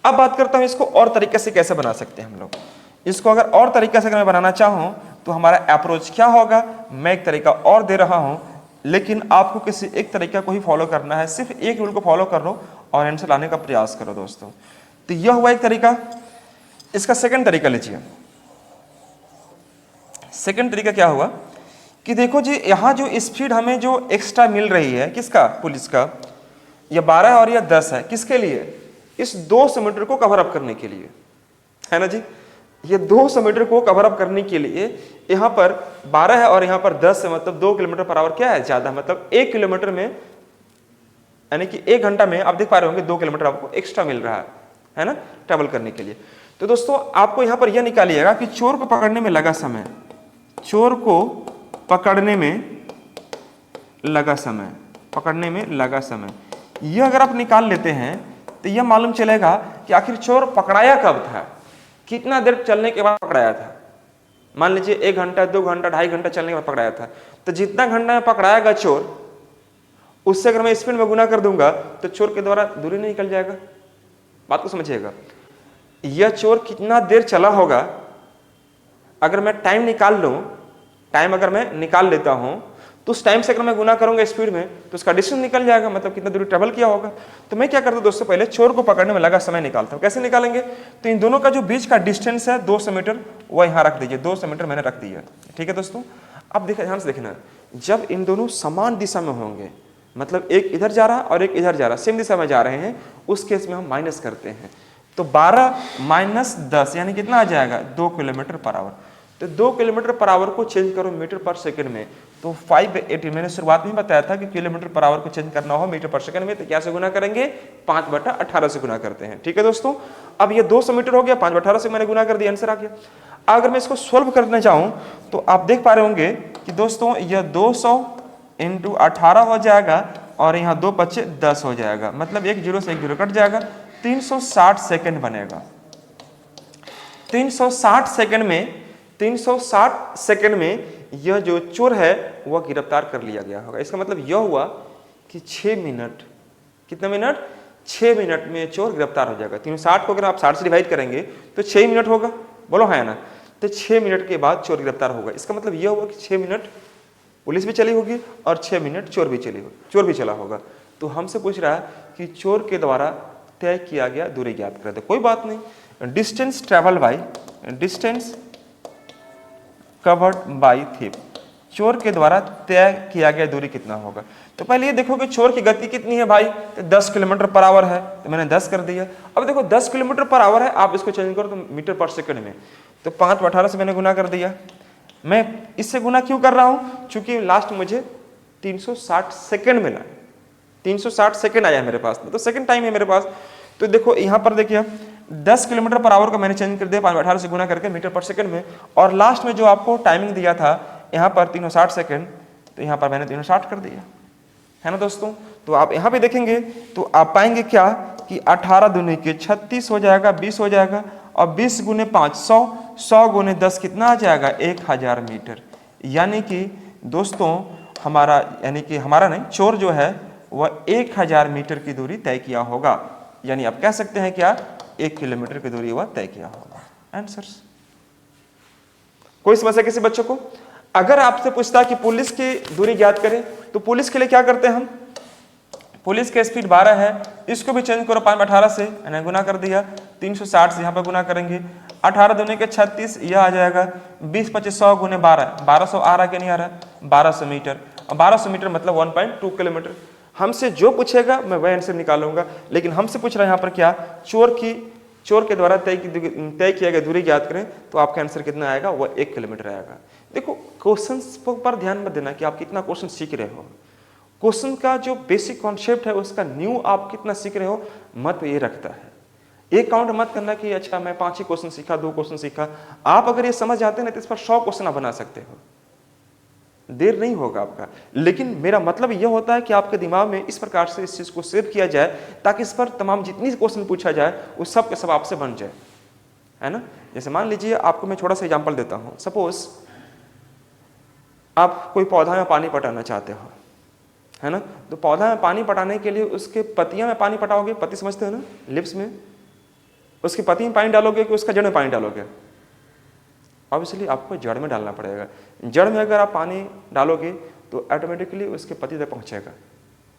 अब बात करता हूं इसको और तरीके से कैसे बना सकते हैं हम लोग। इसको अगर और तरीके से अगर मैं बनाना चाहूं तो हमारा अप्रोच क्या होगा, मैं एक तरीका और दे रहा हूं, लेकिन आपको किसी एक तरीका को ही फॉलो करना है, सिर्फ एक रूल को फॉलो कर लो और आंसर लाने का प्रयास करो दोस्तों। तो यह हुआ एक तरीका। इसका सेकंड तरीका लीजिए। सेकंड तरीका क्या हुआ कि देखो जी यहां जो स्पीड हमें जो एक्स्ट्रा मिल रही है किसका, पुलिस का, यह 12 और यह 10 है, किसके लिए, इस 200 मीटर को कवर अप करने के लिए, है ना जी। ये 200 मीटर को कवर अप करने के लिए यहाँ पर 12 है और यहाँ पर 10 है, मतलब 2 किलोमीटर पर आवर क्या है, ज्यादा, मतलब 1 किलोमीटर में यानी कि 1 घंटा में आप देख पा रहे होंगे 2 किलोमीटर आपको एक्स्ट्रा मिल रहा है ना, ट्रेवल करने के लिए। तो दोस्तों आपको यहाँ पर यह निकालिएगा कि चोर को पकड़ने में लगा समय, चोर को पकड़ने में लगा समय, पकड़ने में लगा समय, यह अगर आप निकाल लेते हैं तो यह मालूम चलेगा कि आखिर चोर पकड़ाया कब था, कितना देर चलने के बाद पकड़ाया था। मान लीजिए 1 घंटा 2 घंटा 2.5 घंटा चलने के बाद पकड़ाया था, तो जितना घंटा में पकड़ाएगा चोर, उससे अगर मैं स्पीड में गुना कर दूंगा तो चोर के द्वारा दूरी नहीं निकल जाएगा। बात को समझिएगा, यह चोर कितना देर चला होगा, अगर मैं टाइम निकाल लूं, टाइम अगर मैं निकाल लेता हूं तो उस टाइम से अगर मैं गुना करूंगा स्पीड में तो उसका डिस्टेंस निकल जाएगा, मतलब कितना दूरी ट्रेवल किया होगा। तो मैं क्या करता हूं दोस्तों, पहले चोर को पकड़ने में लगा समय निकालता हूं। कैसे निकालेंगे, तो इन दोनों का जो बीच का डिस्टेंस है 200 मीटर, वह यहां रख दीजिए, 200 मीटर मैंने रख दिया। ठीक है दोस्तों, अब देखिए ध्यान से देखना, जब इन दोनों समान दिशा में होंगे, मतलब एक इधर जा रहा और एक इधर जा रहा, सेम दिशा में जा रहे हैं, उस केस में हम माइनस करते हैं। तो 12 माइनस 10 यानी कितना आ जाएगा, 2 किलोमीटर पर आवर। तो 2 किलोमीटर पर आवर को चेंज करो मीटर पर सेकंड में, तो 580, मैंने शुरुआत में बताया था कि किलोमीटर पर आवर को चेंज करना हो मीटर पर सेकंड में तो क्या से गुना करेंगे, 5/18 से गुना करते हैं। ठीक है दोस्तों, अब ये 200 मीटर हो गया, 5/18 से मैंने गुना कर दिया, आंसर आ गया। अगर मैं इसको सोल्व करने जाऊं तो आप देख पा रहे होंगे कि दोस्तों यह 200 × 18 हो जाएगा और यहाँ 2 बच्चे 10 हो जाएगा, मतलब एक जीरो से एक जीरो कट जाएगा, 360 सेकंड बनेगा। 360 सेकंड में यह जो चोर है वह गिरफ्तार कर लिया गया होगा। इसका मतलब यह हुआ कि 6 मिनट, कितने मिनट, 6 मिनट में चोर गिरफ्तार हो जाएगा। 360 को अगर आप 60 से डिवाइड करेंगे तो 6 मिनट होगा, बोलो है ना, तो 6 मिनट के बाद चोर गिरफ्तार होगा। इसका मतलब यह हुआ कि 6 मिनट पुलिस भी चली होगी और 6 मिनट चोर भी चला होगा। तो हमसे पूछ रहा है कि चोर के द्वारा तय किया गया दूरी ज्ञात कर दे। कोई बात नहीं, distance travel by, distance covered by thief, चोर के द्वारा तय किया गया दूरी कितना होगा। तो पहले ये देखो कि चोर की गति कितनी है भाई, तो 10 किलोमीटर पर आवर है, तो मैंने 10 कर दिया। अब देखो 10 किलोमीटर पर आवर है, आप इसको चेंज करो तो मीटर पर सेकंड में, तो 5/18 से मैंने गुना कर दिया। मैं इससे गुना क्यों कर रहा हूं, क्योंकि लास्ट मुझे 360 सेकंड मिला, 360 सेकंड आया मेरे पास, तो सेकंड टाइम है मेरे पास। तो देखो यहां पर देखिए 10 किलोमीटर पर आवर को मैंने चेंज कर दिया 5/18 से गुना करके मीटर पर सेकंड में, और लास्ट में जो आपको टाइमिंग दिया था यहाँ पर 360 सेकंड, तो यहाँ पर मैंने 360 कर दिया, है ना दोस्तों। तो आप यहाँ पे देखेंगे तो आप पाएंगे क्या कि 18 दूनी के 36 हो जाएगा, 20 हो जाएगा, और 20 × 5 100, 100 × 10 कितना आ जाएगा, 1000 मीटर। यानी कि दोस्तों हमारा, यानी कि हमारा नहीं, चोर जो है वह 1000 मीटर की दूरी तय किया होगा, यानी आप कह सकते हैं क्या, 1 किलोमीटर की दूरी वह तय किया होगा। आंसर्स। कोई समस्या किसी बच्चों को? अगर आपसे पूछता है कि पुलिस की दूरी ज्ञात करें, तो पुलिस के लिए क्या करते हैं हम, पुलिस की स्पीड 12 है, इसको भी चेंज करो 5/18 से, मैंने गुना कर दिया, 360 से यहाँ पर गुना करेंगे, 18 दूनी के 36, यह आ जाएगा 20 × 25 100 × 12, 1200 आ रहा कि नहीं आ रहा, 1200 मीटर, और 1200 मीटर मतलब 1.2 किलोमीटर। हमसे जो पूछेगा मैं वह आंसर निकालूंगा, लेकिन हमसे पूछ रहा है यहाँ पर क्या, चोर के द्वारा तय किया गया दूरी ज्ञात करें, तो आपका आंसर कितना आएगा, वह 1 किलोमीटर आएगा। देखो क्वेश्चंस पर ध्यान मत देना कि आप कितना क्वेश्चन सीख रहे हो, क्वेश्चन का जो बेसिक कॉन्सेप्ट है उसका न्यू आप कितना सीख रहे हो, मत ये रखता है। एक काउंट मत करना कि अच्छा मैं 5 ही क्वेश्चन सीखा, 2 क्वेश्चन सीखा। आप अगर ये समझ जाते हैं ना तो इस पर 100 क्वेश्चन आप बना सकते हो, देर नहीं होगा आपका। लेकिन मेरा मतलब यह होता है कि आपके दिमाग में इस प्रकार से इस चीज को सेव किया जाए ताकि इस पर तमाम जितनी क्वेश्चन पूछा जाए वो सब के सब आपसे बन जाए, है ना। जैसे मान लीजिए आपको मैं छोटा सा एग्जांपल देता हूं, सपोज आप कोई पौधा में पानी पटाना चाहते हो, है ना, तो पौधा में पानी पटाने के लिए उसके पत्तियां में पानी पटाओगे, पत्ती समझते हो ना, लिप्स में, उसकी पत्ती में पानी डालोगे कि उसका जड़ में पानी डालोगे, ऑब्वियसली आपको जड़ में डालना पड़ेगा। जड़ में अगर आप पानी डालोगे तो ऑटोमेटिकली उसके पत्ती तक पहुंचेगा,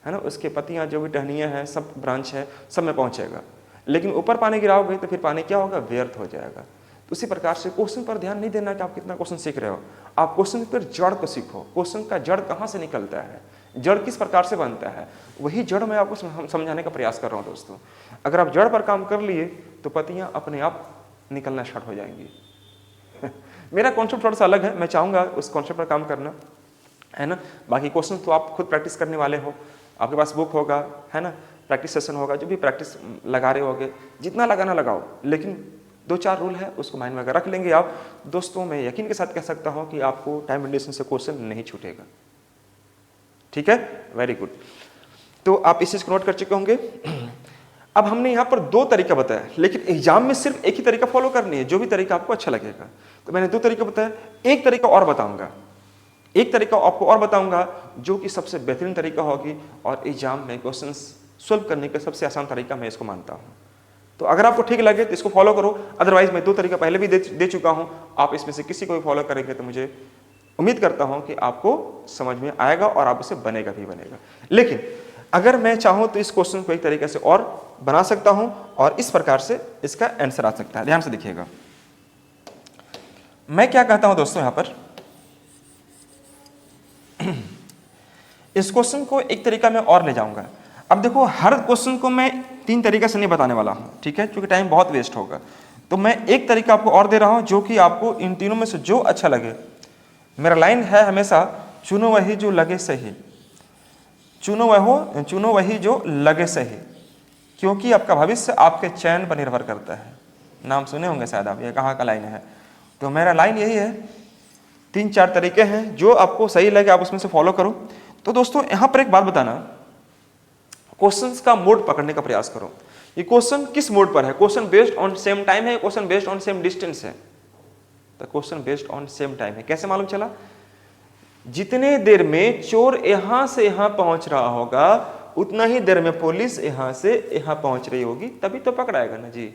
है ना, उसके पत्तियां जो भी टहनियाँ हैं सब ब्रांच है सब में पहुंचेगा। लेकिन ऊपर पानी गिराओगे तो फिर पानी क्या होगा, व्यर्थ हो जाएगा। तो उसी प्रकार से क्वेश्चन पर ध्यान नहीं देना कि आप कितना क्वेश्चन सीख रहे हो, आप क्वेश्चन पर जड़ को सीखो, क्वेश्चन का जड़ कहाँ से निकलता है, जड़ किस प्रकार से बनता है, वही जड़ मैं आपको समझाने का प्रयास कर रहा हूँ दोस्तों। अगर आप जड़ पर काम कर लिए तो पत्तियां अपने आप निकलना स्टार्ट हो जाएंगी। मेरा कॉन्सेप्ट थोड़ा सा अलग है, मैं चाहूंगा उस कॉन्सेप्ट पर काम करना, है ना। बाकी क्वेश्चन तो आप खुद प्रैक्टिस करने वाले हो, आपके पास बुक होगा, है ना, प्रैक्टिस सेशन होगा, जो भी प्रैक्टिस लगा रहे होगे जितना लगाना लगाओ, लेकिन 2-4 रूल है उसको माइंड में अगर रख लेंगे आप दोस्तों, मैं यकीन के साथ कह सकता हूँ कि आपको टाइम एंड से क्वेश्चन नहीं छूटेगा। ठीक है, वेरी गुड। तो आप इस चीज को नोट कर चुके होंगे। अब हमने यहाँ पर 2 तरीका बताया, लेकिन एग्जाम में सिर्फ एक ही तरीका फॉलो करनी है, जो भी तरीका आपको अच्छा लगेगा। तो मैंने 2 तरीका बताया, एक तरीका और बताऊंगा, एक तरीका आपको और बताऊंगा जो कि सबसे बेहतरीन तरीका होगी और एग्जाम में क्वेश्चन सोल्व करने का सबसे आसान तरीका मैं इसको मानता हूँ। तो अगर आपको ठीक लगे तो इसको फॉलो करो, अदरवाइज मैं 2 तरीका पहले भी दे चुका हूँ, आप इसमें से किसी को भी फॉलो करेंगे तो मुझे उम्मीद करता हूँ कि आपको समझ में आएगा और आप उसे बनेगा भी बनेगा। लेकिन अगर मैं चाहूँ तो इस क्वेश्चन को एक तरीके से और बना सकता हूं और इस प्रकार से इसका आंसर आ सकता है। ध्यान से देखिएगा, मैं क्या कहता हूं दोस्तों, यहां पर इस क्वेश्चन को एक तरीका मैं और ले जाऊंगा। अब देखो हर क्वेश्चन को मैं 3 तरीके से नहीं बताने वाला हूं, ठीक है, क्योंकि टाइम बहुत वेस्ट होगा। तो मैं एक तरीका आपको और दे रहा हूं जो कि आपको इन तीनों में से जो अच्छा लगे। मेरा लाइन है हमेशा, चुनो वही जो लगे सही, चुनो वही जो लगे सही, क्योंकि आपका भविष्य आपके चयन पर निर्भर करता है। नाम सुने होंगे शायद आप, ये कहाँ का लाइन है। तो मेरा लाइन यही है, 3-4 तरीके हैं, जो आपको सही लगे आप उसमें से फॉलो करो। तो दोस्तों यहाँ पर एक बात बताना, क्वेश्चंस का मोड पकड़ने का प्रयास करो। ये क्वेश्चन किस मोड पर है? Question based on same time है, question based on same distance है? तो question based on same time है। कैसे मालूम चला? जितने देर में चोर यहां से यहां पहुंच रहा होगा उतना ही देर में पुलिस यहां से यहां पहुंच रही होगी, तभी तो पकड़ाएगा ना जी।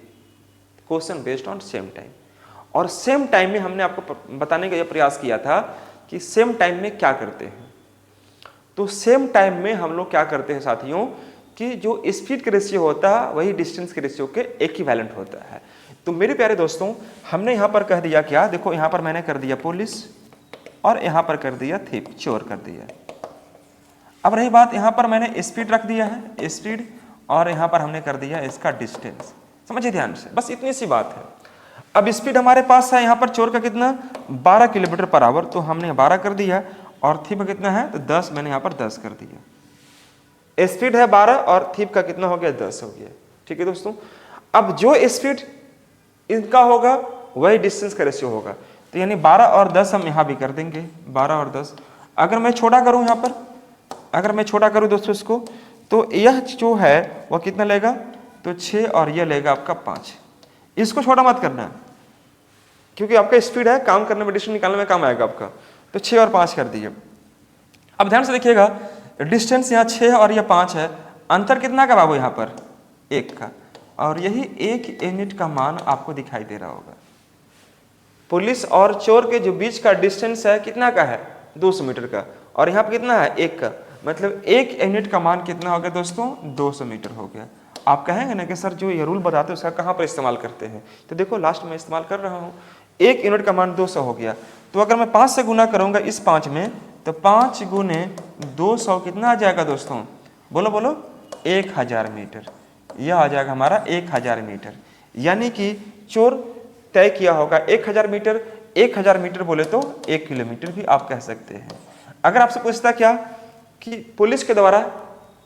Question based on same time. और सेम टाइम में हमने आपको बताने का यह प्रयास किया था कि सेम टाइम में क्या करते हैं। तो सेम टाइम में हम लोग क्या करते हैं साथियों, कि जो स्पीड का रेशियो होता है वही डिस्टेंस के रेशियो के इक्विवेलेंट होता है। तो मेरे प्यारे दोस्तों, हमने यहां पर कह दिया क्या, देखो यहां पर मैंने कर दिया पुलिस और यहां पर कर दिया थीप, चोर कर दिया। अब रही बात, यहां पर मैंने स्पीड रख दिया है, स्पीड, और यहां पर हमने कर दिया इसका डिस्टेंस। समझिए ध्यान से, बस इतनी सी बात है। अब स्पीड हमारे पास है यहां पर चोर का कितना, 12 किलोमीटर पर आवर, तो हमने 12 कर दिया, और थीप कितना है तो 10, मैंने यहां पर 10 कर दिया। स्पीड है 12 और थीप का कितना हो गया, 10 हो गया। ठीक है दोस्तों, अब जो स्पीड इनका होगा वही डिस्टेंस का रेशियो होगा, तो यानी 12 और 10 हम यहां भी कर देंगे, 12 और 10। अगर मैं छोटा करूं यहां पर, अगर मैं छोटा करूं दोस्तों इसको, तो यह जो है वह कितना लेगा, तो 6, और यह लेगा आपका 5। इसको छोटा मत करना, क्योंकि आपका स्पीड है, काम करने में, डिस्टेंस निकालने में काम आएगा आपका। तो 6 और 5 कर दिए। अब ध्यान से देखिएगा, डिस्टेंस यहाँ 6 और यह 5 है, अंतर कितना का बाबू यहाँ पर, 1 का, और यही 1 यूनिट का मान आपको दिखाई दे रहा होगा। पुलिस और चोर के जो बीच का डिस्टेंस है कितना का है, 200 मीटर का, और यहाँ पर कितना है, 1 का, मतलब 1 यूनिट का मान कितना हो गया दोस्तों, 200 मीटर हो गया। आप कहेंगे ना कि सर जो ये रूल बताते हैं उसका कहाँ पर इस्तेमाल करते हैं, तो देखो लास्ट में इस्तेमाल कर रहा हूँ। 1 यूनिट का मान 200 हो गया, तो अगर मैं 5 से गुना करूंगा इस 5 में, तो 5 गुने 200 कितना आ जाएगा दोस्तों, बोलो बोलो, 1000 मीटर। यह आ जाएगा हमारा 1000 मीटर। यानी कि चोर तय किया होगा 1000 मीटर, 1000 मीटर बोले तो 1 किलोमीटर भी आप कह सकते हैं। अगर आपसे पूछता क्या कि पुलिस के द्वारा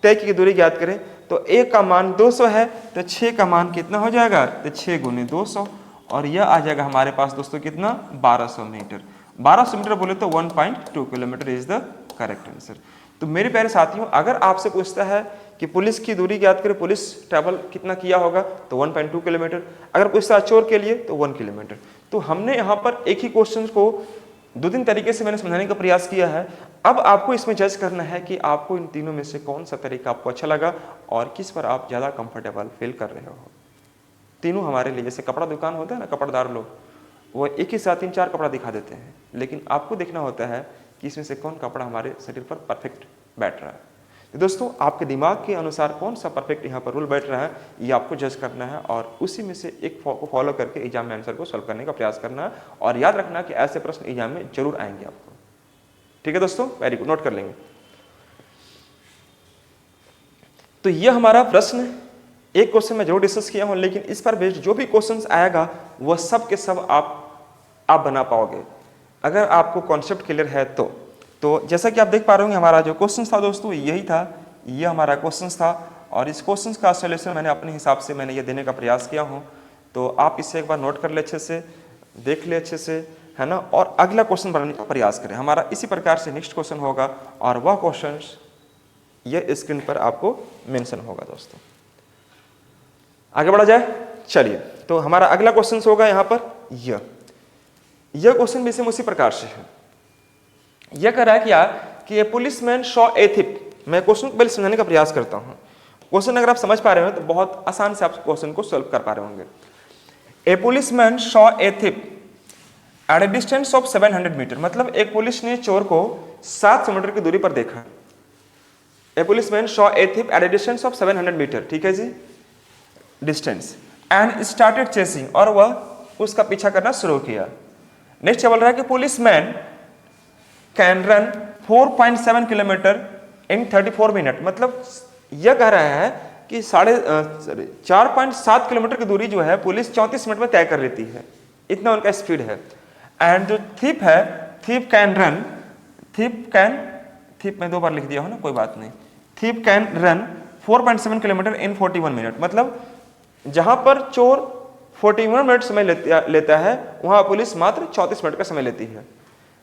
तय की दूरी ज्ञात करें, तो 1 का मान 200 है, तो 6 का मान कितना हो जाएगा, तो 6 गुने 200, और यह आ जाएगा हमारे पास दोस्तों कितना, 1200 मीटर। 1200 मीटर बोले तो 1.2 kilometre is the correct answer. तो मेरे प्यारे साथियों, अगर आपसे पूछता है कि पुलिस की दूरी ज्ञात करें, पुलिस ट्रैवल कितना किया होगा, तो 1.2 किलोमीटर। अगर पूछता है चोर के लिए तो 1 किलोमीटर। तो हमने यहाँ पर एक ही क्वेश्चन को 2-3 तरीके से मैंने समझाने का प्रयास किया है। अब आपको इसमें जज करना है कि आपको इन तीनों में से कौन सा तरीका आपको अच्छा लगा और किस पर आप ज़्यादा कंफर्टेबल फील कर रहे हो। तीनों हमारे लिए, जैसे कपड़ा दुकान होता है ना, कपड़ादार लोग वो एक ही साथ 3-4 कपड़ा दिखा देते हैं, लेकिन आपको देखना होता है कि इसमें से कौन कपड़ा हमारे शरीर पर परफेक्ट बैठ रहा है। तो दोस्तों, आपके दिमाग के अनुसार कौन सा परफेक्ट यहाँ पर रूल बैठ रहा है, ये आपको जज करना है, और उसी में से एक को फॉलो करके एग्जाम में आंसर को सॉल्व करने का प्रयास करना है। और याद रखना कि ऐसे प्रश्न एग्जाम में जरूर आएंगे आपको। ठीक है दोस्तों, वेरी गुड, नोट कर लेंगे। तो ये हमारा प्रश्न, एक क्वेश्चन मैं जरूर डिस्कस किया हूं, लेकिन इस पर बेस्ड जो भी क्वेश्चंस आएगा वह सब के सब आप बना पाओगे अगर आपको कॉन्सेप्ट क्लियर है तो जैसा कि आप देख पा रहे होंगे, हमारा जो क्वेश्चन था दोस्तों यही था, ये हमारा क्वेश्चन था, और इस क्वेश्चन का सोल्यूशन मैंने अपने हिसाब से मैंने ये देने का प्रयास किया हूँ। तो आप इसे एक बार नोट कर ले, अच्छे से देख ले, अच्छे से, है ना, और अगला क्वेश्चन बनाने का प्रयास करें। हमारा इसी प्रकार से नेक्स्ट क्वेश्चन होगा, और वह क्वेश्चन ये स्क्रीन पर आपको मेंशन होगा। दोस्तों आगे बढ़ा जाए, चलिए। तो हमारा अगला क्वेश्चन होगा यहाँ पर यह क्वेश्चन भी सेम उसी प्रकार से है। यह कह रहा है क्या कि ए पुलिसमैन सॉ ए थिफ। मैं क्वेश्चन को पहले समझाने का प्रयास करता हूँ। क्वेश्चन अगर आप समझ पा रहे हो तो बहुत आसान से आप क्वेश्चन को सॉल्व कर पा रहे होंगे। A policeman saw a thief at a distance of 700 meter, मतलब एक पुलिस ने चोर को 700 मीटर की दूरी पर देखा। A policeman saw a thief at a distance of 700 meter, ठीक है जी, डिस्टेंस, एंड स्टार्टेड चेसिंग, और वह उसका पीछा करना शुरू किया। नेक्स्ट बोल रहा है कि policeman can run 4.7 kilometre in 34 minute, मतलब यह कह रहा है कि 4.7 किलोमीटर की दूरी जो है पुलिस 34 मिनट में तय कर लेती है, इतना उनका स्पीड है। एंड जो थीप है, थीप मैं 2 बार लिख दिया हूं ना, कोई बात नहीं। Thief can run 4.7 kilometre in 41 minute, मतलब जहां पर चोर 41 मिनट समय लेता है वहां पुलिस मात्र 34 मिनट का समय लेती है।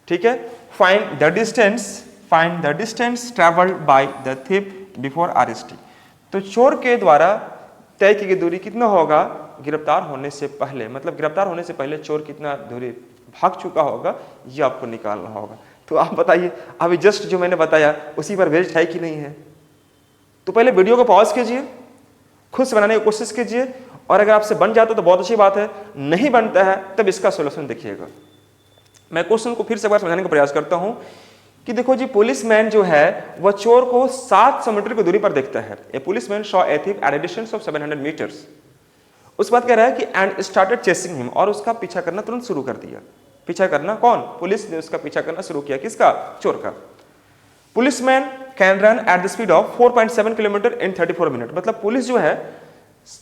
ठीक है। Find the distance travelled by the thief before arresting. तो चोर के द्वारा तय की गई दूरी कितना होगा गिरफ्तार होने से पहले, मतलब गिरफ्तार होने से पहले चोर कितना दूरी भाग चुका होगा, ये आपको निकालना होगा। तो आप बताइए, अभी जस्ट जो मैंने बताया उसी पर बेस्ड है कि नहीं है? तो पहले वीडियो को पॉज कीजिए, खुद से बनाने की कोशिश कीजिए, और अगर आपसे बन जाता तो बहुत अच्छी बात है, नहीं बनता है तब इसका सोल्यूशन देखिएगा। मैं क्वेश्चन को फिर से एक बार समझाने का प्रयास करता हूं कि देखो जी, पुलिसमैन जो है वह चोर को 700 मीटर की दूरी पर देखता है। A policeman saw a thief at a distance of 700 meters. उस बात कह रहा है कि एंड स्टार्टेड चेसिंग हिम, और उसका पीछा करना तुरंत शुरू कर दिया। पीछा करना कौन? पुलिस ने उसका पीछा करना शुरू किया। किसका? चोर का। Policeman can run at the speed of 4.7 kilometre in 34 minute, मतलब पुलिस जो है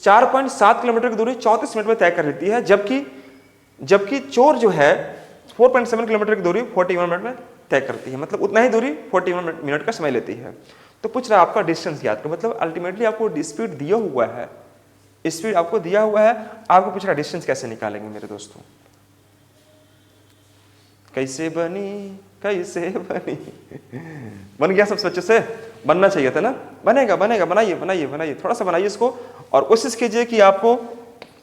4.7 किलोमीटर की दूरी 34 मिनट में तय कर लेती है, जबकि चोर जो है 4.7 किलोमीटर की दूरी 41 मिनट में तय करती है, मतलब उतना ही दूरी 41 मिनट का समय लेती है। तो पूछ रहा है आपका डिस्टेंस याद करो, मतलब अल्टीमेटली आपको स्पीड दिया हुआ है, स्पीड आपको दिया हुआ है, आपको पूछ रहा है डिस्टेंस कैसे निकालेंगे मेरे दोस्तों? कैसे बनी बन गया सब अच्छे से? बनना चाहिए था ना? बनेगा, बनाइए थोड़ा सा बनाइए इसको, और कोशिश कीजिए कि आपको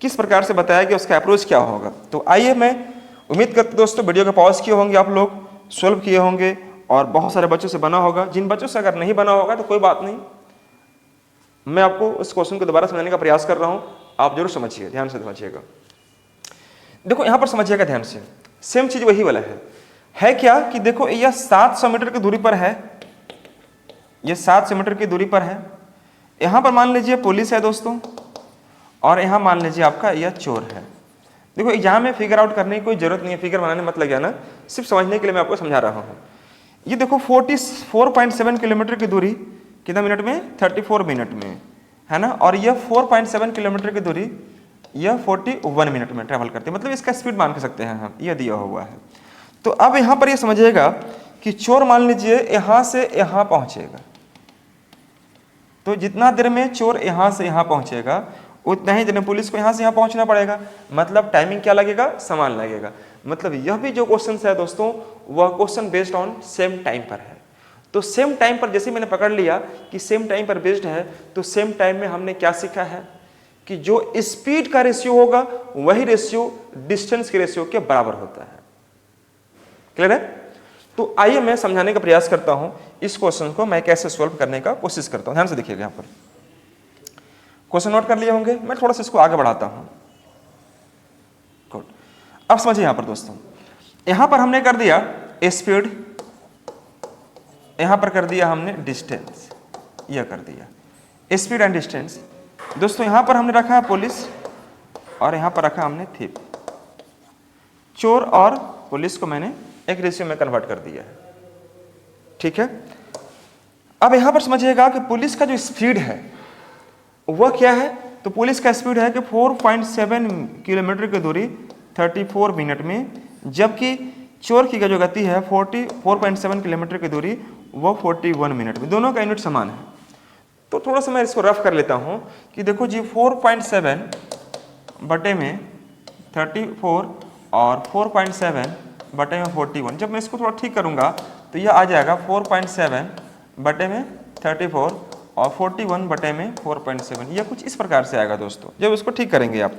किस प्रकार से बताया गया उसका अप्रोच क्या होगा। तो आइए, मैं उम्मीद करता हूं दोस्तों वीडियो को पॉज किए होंगे आप लोग, सॉल्व किए होंगे, और बहुत सारे बच्चों से बना होगा। जिन बच्चों से अगर नहीं बना होगा तो कोई बात नहीं, मैं आपको उस क्वेश्चन को दोबारा समझाने का प्रयास कर रहा हूं, आप जरूर समझिए, ध्यान से समझिएगा। देखो यहां पर समझिएगा ध्यान से, सेम चीज वही वाला है क्या कि देखो यह 700 मीटर की दूरी पर है, यह 700 मीटर की दूरी पर है। यहां पर मान लीजिए पुलिस है दोस्तों, और यहां मान लीजिए आपका यह चोर है। देखो एग्जाम में फिगर आउट करने की कोई जरूरत नहीं है, फिगर बनाने मत लग जाना, सिर्फ समझने के लिए मैं आपको समझा रहा हूं। ये देखो 44.7 किलोमीटर की दूरी कितना मिनट में? 34 मिनट में, है ना। और यह 4.7 किलोमीटर की दूरी यह 41 मिनट में ट्रेवल करते हैं, मतलब इसका स्पीड मान सकते हैं हम, यह दिया हुआ है। तो अब यहां पर यह समझिएगा कि चोर मान लीजिए यहां से यहां पहुंचेगा, तो जितना देर में चोर यहां से यहां पहुंचेगा उतना ही देर में पुलिस को यहां से यहां पहुंचना पड़ेगा, मतलब टाइमिंग क्या लगेगा? समान लगेगा। मतलब यह भी जो क्वेश्चन है दोस्तों, वह question based on same time पर है। तो सेम टाइम पर जैसे मैंने पकड़ लिया कि सेम टाइम पर बेस्ड है, तो सेम टाइम में हमने क्या सीखा है कि जो स्पीड का रेशियो होगा वही रेशियो डिस्टेंस के रेशियो के बराबर होता है। क्लियर है? तो आइए मैं समझाने का प्रयास करता हूं इस क्वेश्चन को, मैं कैसे सॉल्व करने का कोशिश करता हूं। ध्यान से देखिएगा, यहां पर क्वेश्चन नोट कर लिए होंगे, मैं थोड़ा सा इसको आगे बढ़ाता हूं। गुड। अब समझिए यहां पर दोस्तों, यहां पर हमने कर दिया स्पीड, यहां पर कर दिया हमने डिस्टेंस, यह कर दिया स्पीड एंड डिस्टेंस। दोस्तों यहां पर हमने रखा है पुलिस, और यहां पर रखा हमने थीप। चोर और पुलिस को मैंने एक रेशियो में कन्वर्ट कर दिया है। ठीक है। अब यहां पर समझिएगा कि पुलिस का जो स्पीड है वह क्या है? तो पुलिस का स्पीड है कि 4.7 किलोमीटर की दूरी 34 मिनट में, जबकि चोर की जो गति है 4.7 किलोमीटर की दूरी वो 41 मिनट में। दोनों का यूनिट समान है। तो थोड़ा सा मैं इसको रफ कर लेता हूं कि देखो जी 4.7 बटे में 34 और 4.7 बटे में 41, जब मैं इसको थोड़ा ठीक करूंगा तो यह आ जाएगा 4.7 बटे में 34 और 41 बटे में 4.7, यह कुछ इस प्रकार से आएगा दोस्तों। जब इसको ठीक करेंगे आप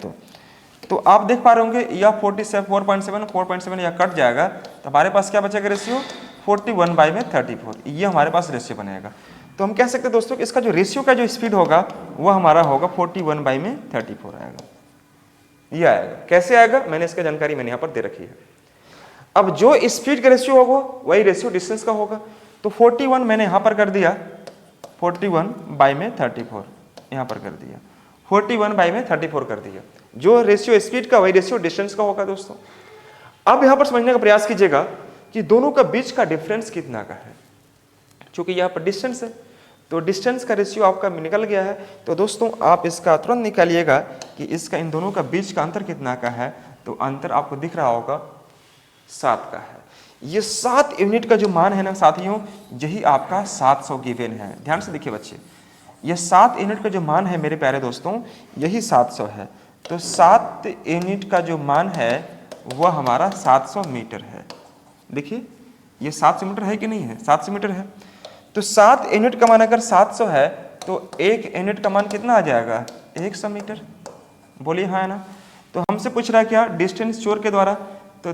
तो आप देख पा रहे होंगे यह 4.7 यह कट जाएगा, तो हमारे पास क्या बचेगा रेशियो? 41/34, ये हमारे पास रेशियो बनेगा। तो हम कह सकते हैं दोस्तों कि इसका जो रेशियो का जो स्पीड होगा वह हमारा होगा 41/34 आएगा। ये आएगा। कैसे आएगा? मैंने इसका जानकारी मैंने यहाँ पर दे रखी है। अब जो स्पीड का रेशियो होगा वही रेशियो डिस्टेंस का होगा। तो 41 मैंने यहाँ पर कर दिया 41/34, यहाँ पर कर दिया 41/34 कर दिया। जो रेशियो स्पीड का वही रेशियो डिस्टेंस का होगा दोस्तों। अब यहाँ पर समझने का प्रयास कीजिएगा कि दोनों का बीच का डिफरेंस कितना का है। चूंकि यहाँ पर डिस्टेंस है तो डिस्टेंस का रेशियो आपका निकल गया है। तो दोस्तों आप इसका तुरंत निकालिएगा कि इसका इन दोनों का बीच का अंतर कितना का है। तो अंतर आपको दिख रहा होगा 7 का है। ये 7 यूनिट का जो मान है ना साथियों, यही आपका 700 गिवन है। ध्यान से देखिए बच्चे, ये 7 यूनिट का जो मान है मेरे प्यारे दोस्तों, यही 700 है। तो 7 यूनिट का जो मान है वह हमारा 700 मीटर है। देखिए ये 700 मीटर है कि नहीं है, 700 मीटर है। तो 7 यूनिट का मान अगर 700 है तो 1 यूनिट का मान कितना आ जाएगा, 100 मीटर। बोलिए हाँ है ना। तो हमसे पूछ रहा है क्या, डिस्टेंस चोर के द्वारा। तो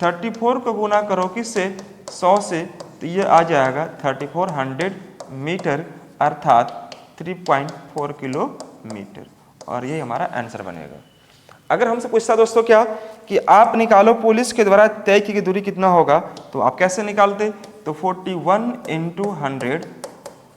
34 को गुना करो किससे, 100 से, तो ये आ जाएगा 3400 मीटर अर्थात 3.4 किलोमीटर। और ये हमारा आंसर बनेगा। अगर हमसे पूछता दोस्तों क्या कि आप निकालो पुलिस के द्वारा तय की गई दूरी कितना होगा, तो आप कैसे निकालते। तो 41 × 100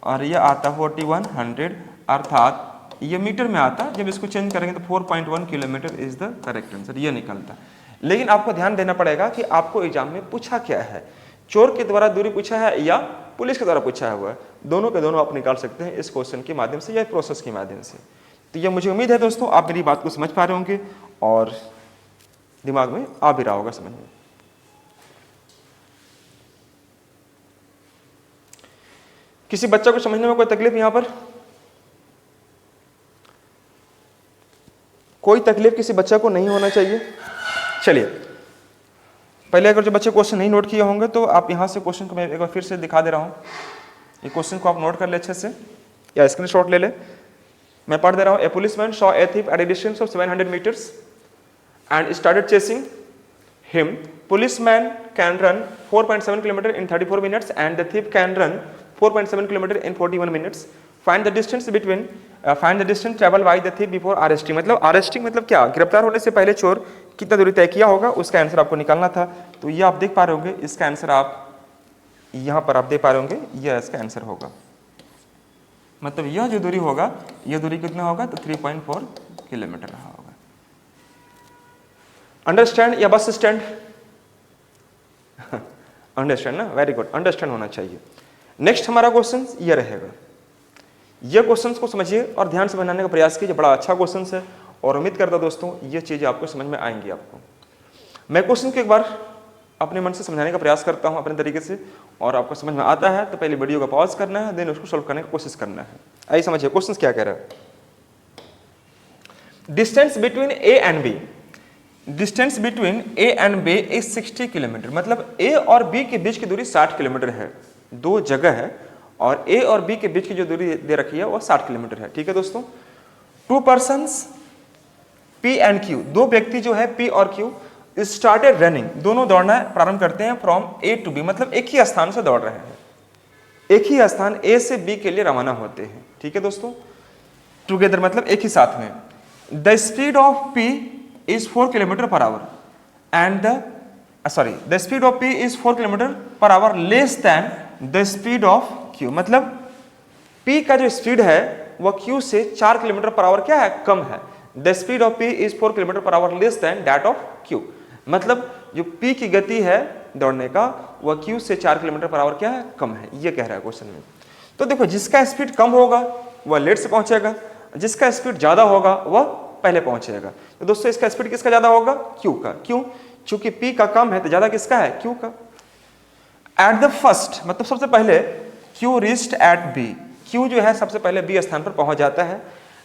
और ये आता 4100 अर्थात ये मीटर में आता, जब इसको चेंज करेंगे तो 4.1 kilometre is the correct answer, ये निकलता। लेकिन आपको ध्यान देना पड़ेगा कि आपको एग्जाम में पूछा क्या है, चोर के द्वारा दूरी पूछा है या पुलिस के द्वारा पूछा हुआ है। दोनों के दोनों आप निकाल सकते हैं इस क्वेश्चन के माध्यम से या प्रोसेस के माध्यम से। तो ये मुझे उम्मीद है दोस्तों आप मेरी बात को समझ पा रहे होंगे और दिमाग में आ भी रहा होगा समझ में। किसी बच्चा को समझने में कोई तकलीफ यहां पर, कोई तकलीफ किसी बच्चा को नहीं होना चाहिए। चलिए पहले अगर जो बच्चे क्वेश्चन नहीं नोट किए होंगे तो आप यहां से क्वेश्चन को मैं एक बार फिर से दिखा दे रहा हूं। ये क्वेश्चन को आप नोट कर ले अच्छे से या स्क्रीनशॉट ले ले। मैं पढ़ दे रहा हूं। ए policeman saw A thief at a distance of 700 meters and started chasing him. Policeman can run 4.7 km in 34 minutes and the thief can run 4.7 km in 41 minutes. Find the distance between find the distance traveled by the thief before arresting. मतलब arresting मतलब क्या, गिरफ्तार होने से पहले चोर कितना दूरी तय किया होगा, उसका आंसर आपको निकालना था। तो ये आप देख पा रहे होंगे, इसका आंसर आप यहाँ पर आप देख पा रहे होंगे, यह इसका आंसर होगा। मतलब यह जो दूरी होगा, यह दूरी कितना होगा, तो 3.4 किलोमीटर रहा होगा। अंडरस्टैंड या बस स्टैंड अंडरस्टैंड ना, वेरी गुड, अंडरस्टैंड होना चाहिए। नेक्स्ट हमारा क्वेश्चन ये रहेगा। ये क्वेश्चंस को समझिए और ध्यान से बनाने का प्रयास कीजिए। बड़ा अच्छा क्वेश्चन है और उम्मीद करता दोस्तों ये चीजें आपको समझ में आएंगी। आपको मैं क्वेश्चन को एक बार अपने मन से समझाने का प्रयास करता हूं अपने तरीके से, और आपको समझ में आता है तो पहले वीडियो को पॉज करना है, देन उसको सोल्व करने की कोशिश करना है। आइए समझिए क्वेश्चन क्या कह रहा है। Distance between A and B, distance between A and B is 60 kilometer. मतलब ए और बी के बीच की दूरी 60 किलोमीटर है। दो जगह है और ए और बी के बीच की जो दूरी दे रखी है वो 60 किलोमीटर है। ठीक है दोस्तों। 2 persons P एंड Q, दो व्यक्ति जो है P और Q स्टार्टेड रनिंग, दोनों दौड़ना प्रारंभ करते हैं फ्रॉम ए टू बी, मतलब एक ही स्थान से दौड़ रहे हैं, एक ही स्थान ए से बी के लिए रवाना होते हैं। ठीक है दोस्तों। टुगेदर मतलब एक ही साथ में। The speed of P is 4 kilometre per hour and the speed of P is 4 kilometre per our less than the speed of Q। मतलब P का जो स्पीड है वह Q से 4 किलोमीटर पर आवर क्या है, कम है। The speed of P is 4 kilometre per our less than that of Q। मतलब जो P की गति है दौड़ने का वह Q से 4 किलोमीटर पर आवर क्या है, कम है। ये कह रहा है क्वेश्चन में। तो देखो जिसका स्पीड कम होगा वह लेट से पहुंचेगा, जिसका स्पीड ज्यादा होगा वह पहले पहुंचेगा। तो दोस्तों इसका स्पीड किसका ज्यादा होगा, Q का। क्यों? चूंकि P का कम है तो ज्यादा किसका है, Q का। एट द फर्स्ट मतलब सबसे पहले Q reached at B, Q जो है सबसे पहले B स्थान पर पहुंच जाता है।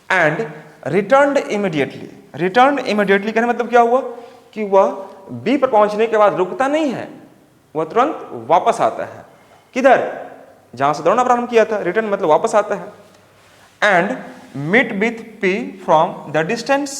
And returned immediately, returned immediately कहने मतलब क्या हुआ कि वह B पर पहुंचने के बाद रुकता नहीं है, वह तुरंत वापस आता है। किधर, जहां से दौड़ना प्रारंभ किया था। रिटर्न मतलब वापस आता है। And meet with P from the distance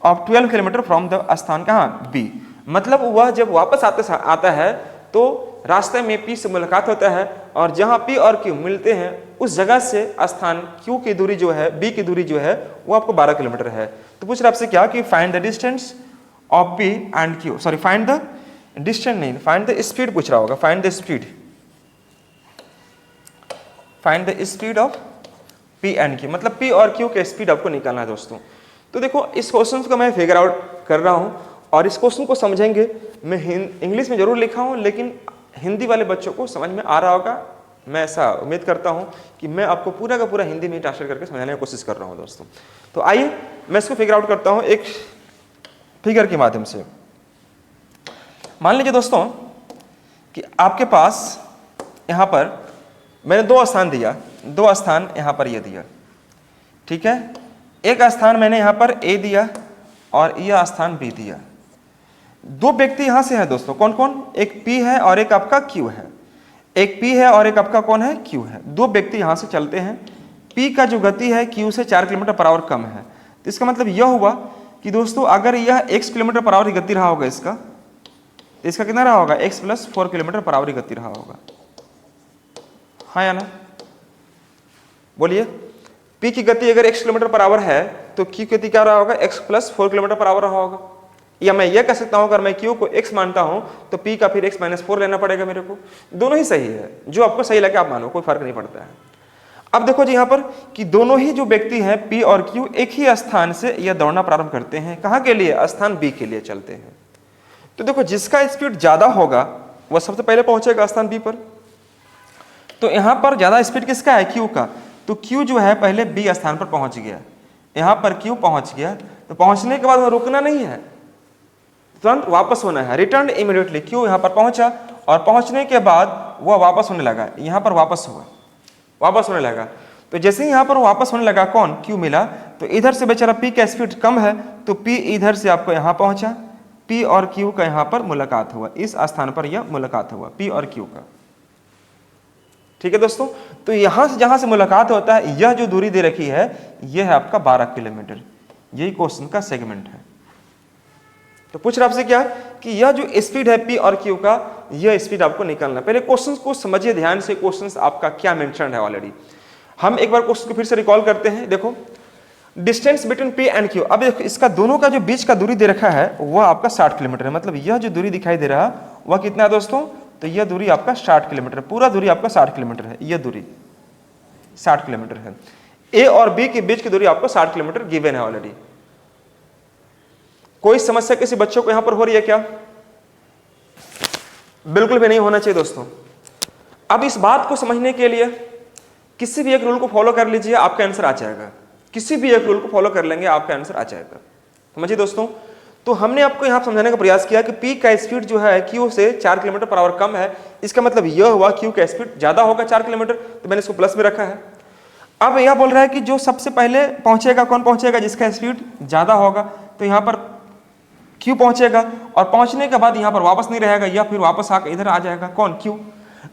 of 12 kilometer from the स्थान कहाँ, B। मतलब वह जब वापस आता है तो रास्ते में P से मुलाकात होता है और जहां P और Q मिलते हैं उस जगह से स्थान Q की दूरी जो है, B की दूरी जो है वो आपको 12 किलोमीटर है। तो पूछ रहा आपसे क्या कि find the distance of P and Q, sorry find the distance नहीं, फाइंड द स्पीड पूछ रहा होगा। Find the speed, find the speed of P and Q, मतलब P और Q के स्पीड आपको निकालना है दोस्तों। तो देखो इस क्वेश्चन को मैं फिगर आउट कर रहा हूं और इस क्वेश्चन को समझेंगे। मैं इंग्लिश में जरूर लिखा हूं लेकिन हिंदी वाले बच्चों को समझ में आ रहा होगा मैं ऐसा उम्मीद करता हूं कि मैं आपको पूरा का पूरा हिंदी में ट्रांसलेट करके समझाने की कोशिश कर रहा हूं दोस्तों। तो आइए मैं इसको फिगर आउट करता हूं एक फिगर के माध्यम से। मान लीजिए दोस्तों कि आपके पास यहाँ पर मैंने 2 स्थान दिया, 2 स्थान यहाँ पर ये दिया, ठीक है। एक स्थान मैंने यहाँ पर A दिया और यह स्थान B दिया। 2 व्यक्ति यहाँ से हैं दोस्तों, कौन कौन, एक P है और एक आपका Q है। एक P है और एक आपका कौन है, Q है। 2 व्यक्ति यहाँ से चलते हैं। P का जो गति है Q से 4 किलोमीटर पर आवर कम है। तो इसका मतलब यह हुआ कि दोस्तों अगर यह x किलोमीटर पर आवर की गति रहा होगा इसका, तो इसका कितना रहा होगा, x + 4 किलोमीटर पर आवर की गति रहा होगा, हाँ या ना, बोलिए। P की गति अगर x किलोमीटर पर आवर है तो Q की गति क्या रहा होगा, x + 4 किलोमीटर पर आवर रहा होगा। या मैं ये कह सकता हूं अगर मैं Q को x मानता हूं तो P का फिर x - 4 लेना पड़ेगा मेरे को। दोनों ही सही है, जो आपको सही लगे आप मानो, कोई फर्क नहीं पड़ता है। अब देखो जी यहाँ पर कि दोनों ही जो व्यक्ति हैं P और Q एक ही स्थान से यह दौड़ना प्रारंभ करते हैं। कहाँ के लिए, स्थान B के लिए चलते हैं। तो देखो जिसका स्पीड ज्यादा होगा वह सबसे पहले पहुंचेगा स्थान B पर। तो यहाँ पर ज्यादा स्पीड किसका है, Q का। तो Q जो है पहले B स्थान पर पहुंच गया, यहाँ पर Q पहुंच गया। तो पहुंचने के बाद वह रुकना नहीं है, तुरंत वापस होना है, रिटर्न इमीडिएटली। Q यहाँ पर पहुंचा और पहुंचने के बाद वह वापस होने लगा, यहाँ पर वापस हुआ, वापस होने लगा। तो जैसे ही यहाँ पर वापस होने लगा कौन, Q मिला। तो इधर से बेचारा P का स्पीड कम है तो P इधर से आपको यहाँ पहुंचा, P और Q का यहाँ पर मुलाकात हुआ, इस स्थान पर यह मुलाकात हुआ P और Q का, ठीक है दोस्तों। तो यहाँ से जहाँ से मुलाकात होता है यह जो दूरी दे रखी है यह है आपका 12 किलोमीटर। यही क्वेश्चन का सेगमेंट है। तो पूछ रहा आपसे क्या कि यह जो स्पीड है P और Q का, यह स्पीड आपको निकालना। पहले क्वेश्चन को समझिए ध्यान से, क्वेश्चन आपका क्या मेंशन है ऑलरेडी। हम एक बार क्वेश्चन को फिर से रिकॉल करते हैं। देखो distance between P and Q, अब इसका दोनों का जो बीच का दूरी दे रखा है वह आपका 60 किलोमीटर है। मतलब यह जो दूरी दिखाई दे रहा है वह कितना है दोस्तों, तो यह दूरी आपका 60 किलोमीटर, पूरा दूरी आपका 60 किलोमीटर है। यह दूरी 60 किलोमीटर है। A और B के बीच की दूरी आपको 60 किलोमीटर गिवन है ऑलरेडी। कोई समस्या किसी बच्चों को यहां पर हो रही है क्या, बिल्कुल भी नहीं होना चाहिए दोस्तों। अब इस बात को समझने के लिए किसी भी एक रूल को फॉलो कर लीजिए, आपका आंसर आ जाएगा। किसी भी एक रूल को फॉलो कर लेंगे आपका आंसर आ जाएगा, समझिए दोस्तों। तो हमने आपको यहां समझाने का प्रयास किया कि P का स्पीड जो है Q से 4 किलोमीटर पर आवर कम है। इसका मतलब यह हुआ Q का स्पीड ज्यादा होगा 4 किलोमीटर, तो मैंने इसको प्लस में रखा है। अब यह बोल रहा है कि जो सबसे पहले पहुंचेगा कौन पहुंचेगा, जिसका स्पीड ज्यादा होगा। तो यहाँ पर Q पहुंचेगा और पहुंचने के बाद यहाँ पर वापस नहीं रहेगा, या फिर वापस आकर इधर आ जाएगा कौन, Q।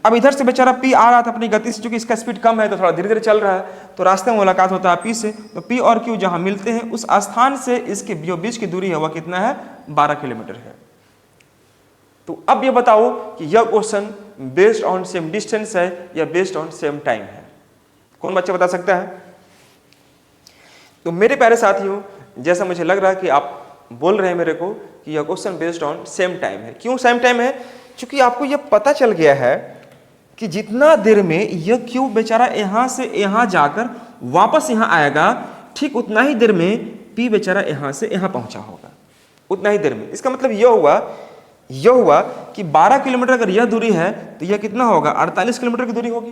अब इधर से बेचारा P आ रहा था अपनी गति से, चूंकि इसका स्पीड कम है तो थोड़ा धीरे धीरे चल रहा है, तो रास्ते में मुलाकात होता है P से। तो P और Q जहां मिलते हैं उस स्थान से इसके जो बीच की दूरी है वह कितना है, 12 किलोमीटर है। तो अब ये बताओ कि यह question based on same distance है या बेस्ड ऑन सेम टाइम है, कौन बच्चा बता सकता है। तो मेरे प्यारे साथियों, जैसा मुझे लग रहा है कि आप बोल रहे हैं मेरे को कि यह question based on same time है। क्यों सेम टाइम है, क्योंकि आपको यह पता चल गया है कि जितना देर में यह Q बेचारा यहां से यहां जाकर वापस यहां आएगा, ठीक उतना ही देर में P बेचारा यहां से यहां पहुंचा होगा, उतना ही देर में। इसका मतलब यह हुआ कि 12 किलोमीटर अगर यह दूरी है तो यह कितना होगा, 48 किलोमीटर की दूरी होगी।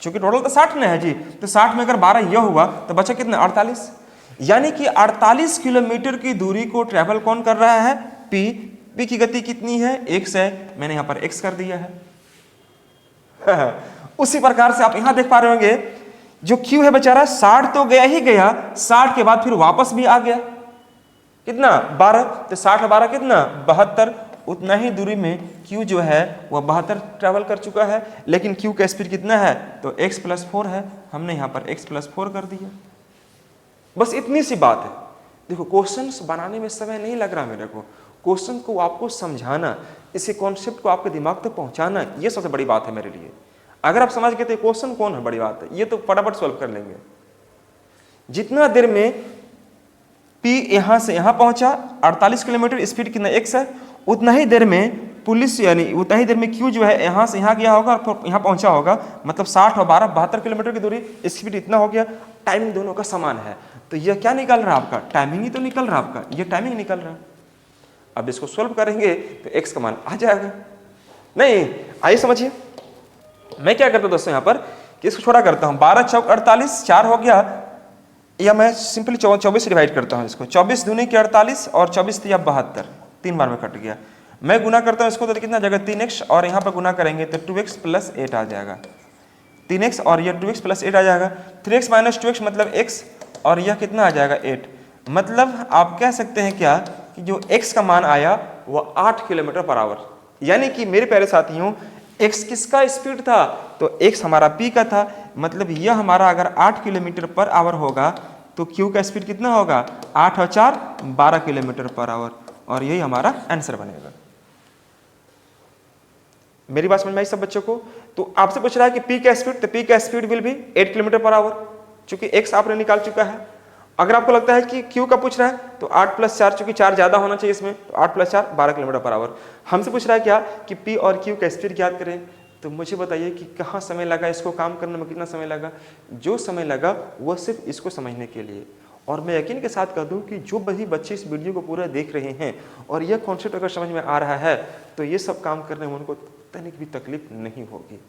क्योंकि टोटल तो 60 में है जी, तो 60 में अगर 12 यह हुआ तो बचा कितना, 48। यानी कि 48 किलोमीटर की दूरी को ट्रैवल कौन कर रहा है, P की गति कितनी है, x है, मैंने यहां पर x कर दिया है। उसी प्रकार से आप यहां देख पा रहे होंगे जो Q है बेचारा 60 तो गया ही गया, 60 के बाद फिर वापस भी आ गया, कितना 12, तो 60 और 12 कितना 72। उतना ही दूरी में Q जो है वह 72 ट्रैवल कर चुका है। लेकिन Q का स्पीड कितना है, तो x + 4 है, हमने यहां पर x + 4 कर दिया। बस इतनी सी बात है। देखो क्वेश्चंस बनाने में समय नहीं लग रहा मेरे को, क्वेश्चन को आपको समझाना, इसी कॉन्सेप्ट को आपके दिमाग तक पहुंचाना, ये सबसे बड़ी बात है मेरे लिए। अगर आप समझ गए तो क्वेश्चन कौन है बड़ी बात है, ये तो फटाफट सॉल्व कर लेंगे। जितना देर में P यहां से यहां पहुंचा, 48 किलोमीटर स्पीड कितना x है, उतना ही देर में पुलिस यानी उतना ही देर में Q जो है यहां से यहां गया होगा और यहां पहुंचा होगा। मतलब 60 और 12 72 किलोमीटर की दूरी, स्पीड इतना हो गया। टाइमिंग दोनों का समान है, तो यह क्या निकल रहा है आपका, टाइमिंग ही तो निकल रहा है आपका, यह टाइमिंग निकल रहा है। अब इसको सॉल्व करेंगे तो x का मान आ जाएगा। नहीं, आइए समझिए, मैं क्या करता हूं दोस्तों यहाँ पर कि इसको छोटा करता हूं, 12 चौक 48, 4 हो गया, या मैं सिंपली 24 से डिवाइड करता हूं इसको, 24 दूनी के 48 और 24 तिया 72, 3 बार में कट गया। मैं गुना करता हूं इसको तो कितना जाएगा 3x, और यहाँ पर गुना करेंगे तो 2x प्लस 8 आ जाएगा, 3x और यह 2x प्लस 8 आ जाएगा, 3x माइनस 2x मतलब x, और यह कितना आ जाएगा 8। मतलब आप कह सकते हैं क्या कि जो x का मान आया वो 8 किलोमीटर पर आवर, यानी कि मेरे प्यारे साथियों x किसका स्पीड था, तो x हमारा p का था, मतलब यह हमारा अगर 8 किलोमीटर पर आवर होगा तो q का स्पीड कितना होगा, 8 और 4 12 किलोमीटर पर आवर, और यही हमारा आंसर बनेगा। मेरी बात समझ में आई सब बच्चों को? तो आपसे पूछ रहा है कि p का स्पीड, तो p का speed will be 8 kilometre per our, चूंकि x आपने निकाल चुका है। अगर आपको लगता है कि q का पूछ रहा है तो 8 + 4, चूंकि 4 ज्यादा होना चाहिए इसमें, तो 8 + 4 12 किलोमीटर पर आवर। हमसे पूछ रहा है क्या कि p और q का स्पीड ज्ञात करें, तो मुझे बताइए कि कहाँ समय लगा, इसको काम करने में कितना समय लगा। जो समय लगा वो सिर्फ इसको समझने के लिए, और मैं यकीन के साथ कह दूं कि जो भी बच्चे इस वीडियो को पूरा देख रहे हैं और यह कॉन्सेप्ट अगर समझ में आ रहा है तो ये सब काम करने में उनको तनिक भी तकलीफ नहीं होगी।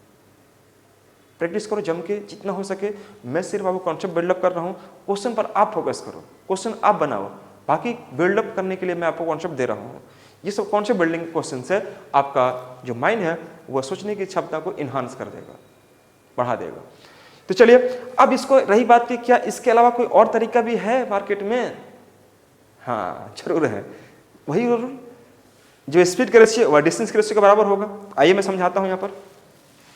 प्रैक्टिस करो जम के जितना हो सके। मैं सिर्फ आपको कॉन्सेप्ट बिल्डअप कर रहा हूँ, क्वेश्चन पर आप फोकस करो, क्वेश्चन आप बनाओ, बाकी बिल्डअप करने के लिए मैं आपको कॉन्सेप्ट दे रहा हूँ। ये सब कॉन्सेप्ट बिल्डिंग क्वेश्चन से आपका जो माइंड है वह सोचने की क्षमता को इन्हांस कर देगा, बढ़ा देगा। तो चलिए अब इसको रही बात की क्या इसके अलावा कोई और तरीका भी है मार्केट में? हाँ जरूर है, वही रूल जो स्पीड का रेशियो वह डिस्टेंस के रेशियो के बराबर होगा। आइए मैं समझाता हूं। यहाँ पर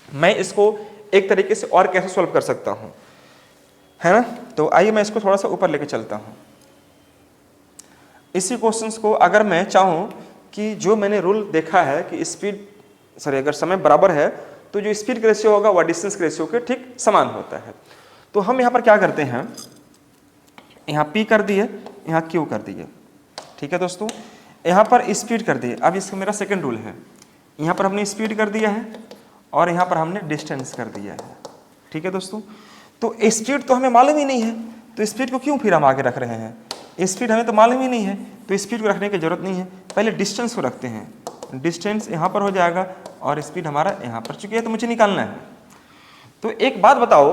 मैं इसको एक तरीके से और कैसे सॉल्व कर सकता हूं, है ना। तो आइए मैं इसको थोड़ा सा ऊपर लेके चलता हूं। इसी क्वेश्चंस को अगर मैं चाहूं कि जो मैंने रूल देखा है कि स्पीड अगर समय बराबर है तो जो स्पीड का रेशियो होगा वह डिस्टेंस के रेशियो के ठीक समान होता है। तो हम यहाँ पर क्या करते हैं, यहाँ P कर दिए, यहाँ Q कर दिए, ठीक है दोस्तों। यहाँ पर स्पीड कर दिए, अब इसका मेरा सेकंड रूल है, यहाँ पर हमने स्पीड कर दिया है और यहाँ पर हमने डिस्टेंस कर दिया है, ठीक है दोस्तों। तो स्पीड तो हमें मालूम ही नहीं है, तो स्पीड को क्यों फिर हम आगे रख रहे हैं? स्पीड हमें तो मालूम ही नहीं है, तो स्पीड को रखने की जरूरत नहीं है। पहले डिस्टेंस को रखते हैं, डिस्टेंस यहाँ पर हो जाएगा और स्पीड हमारा यहाँ पर, चूंकि है तो मुझे निकालना है। तो एक बात बताओ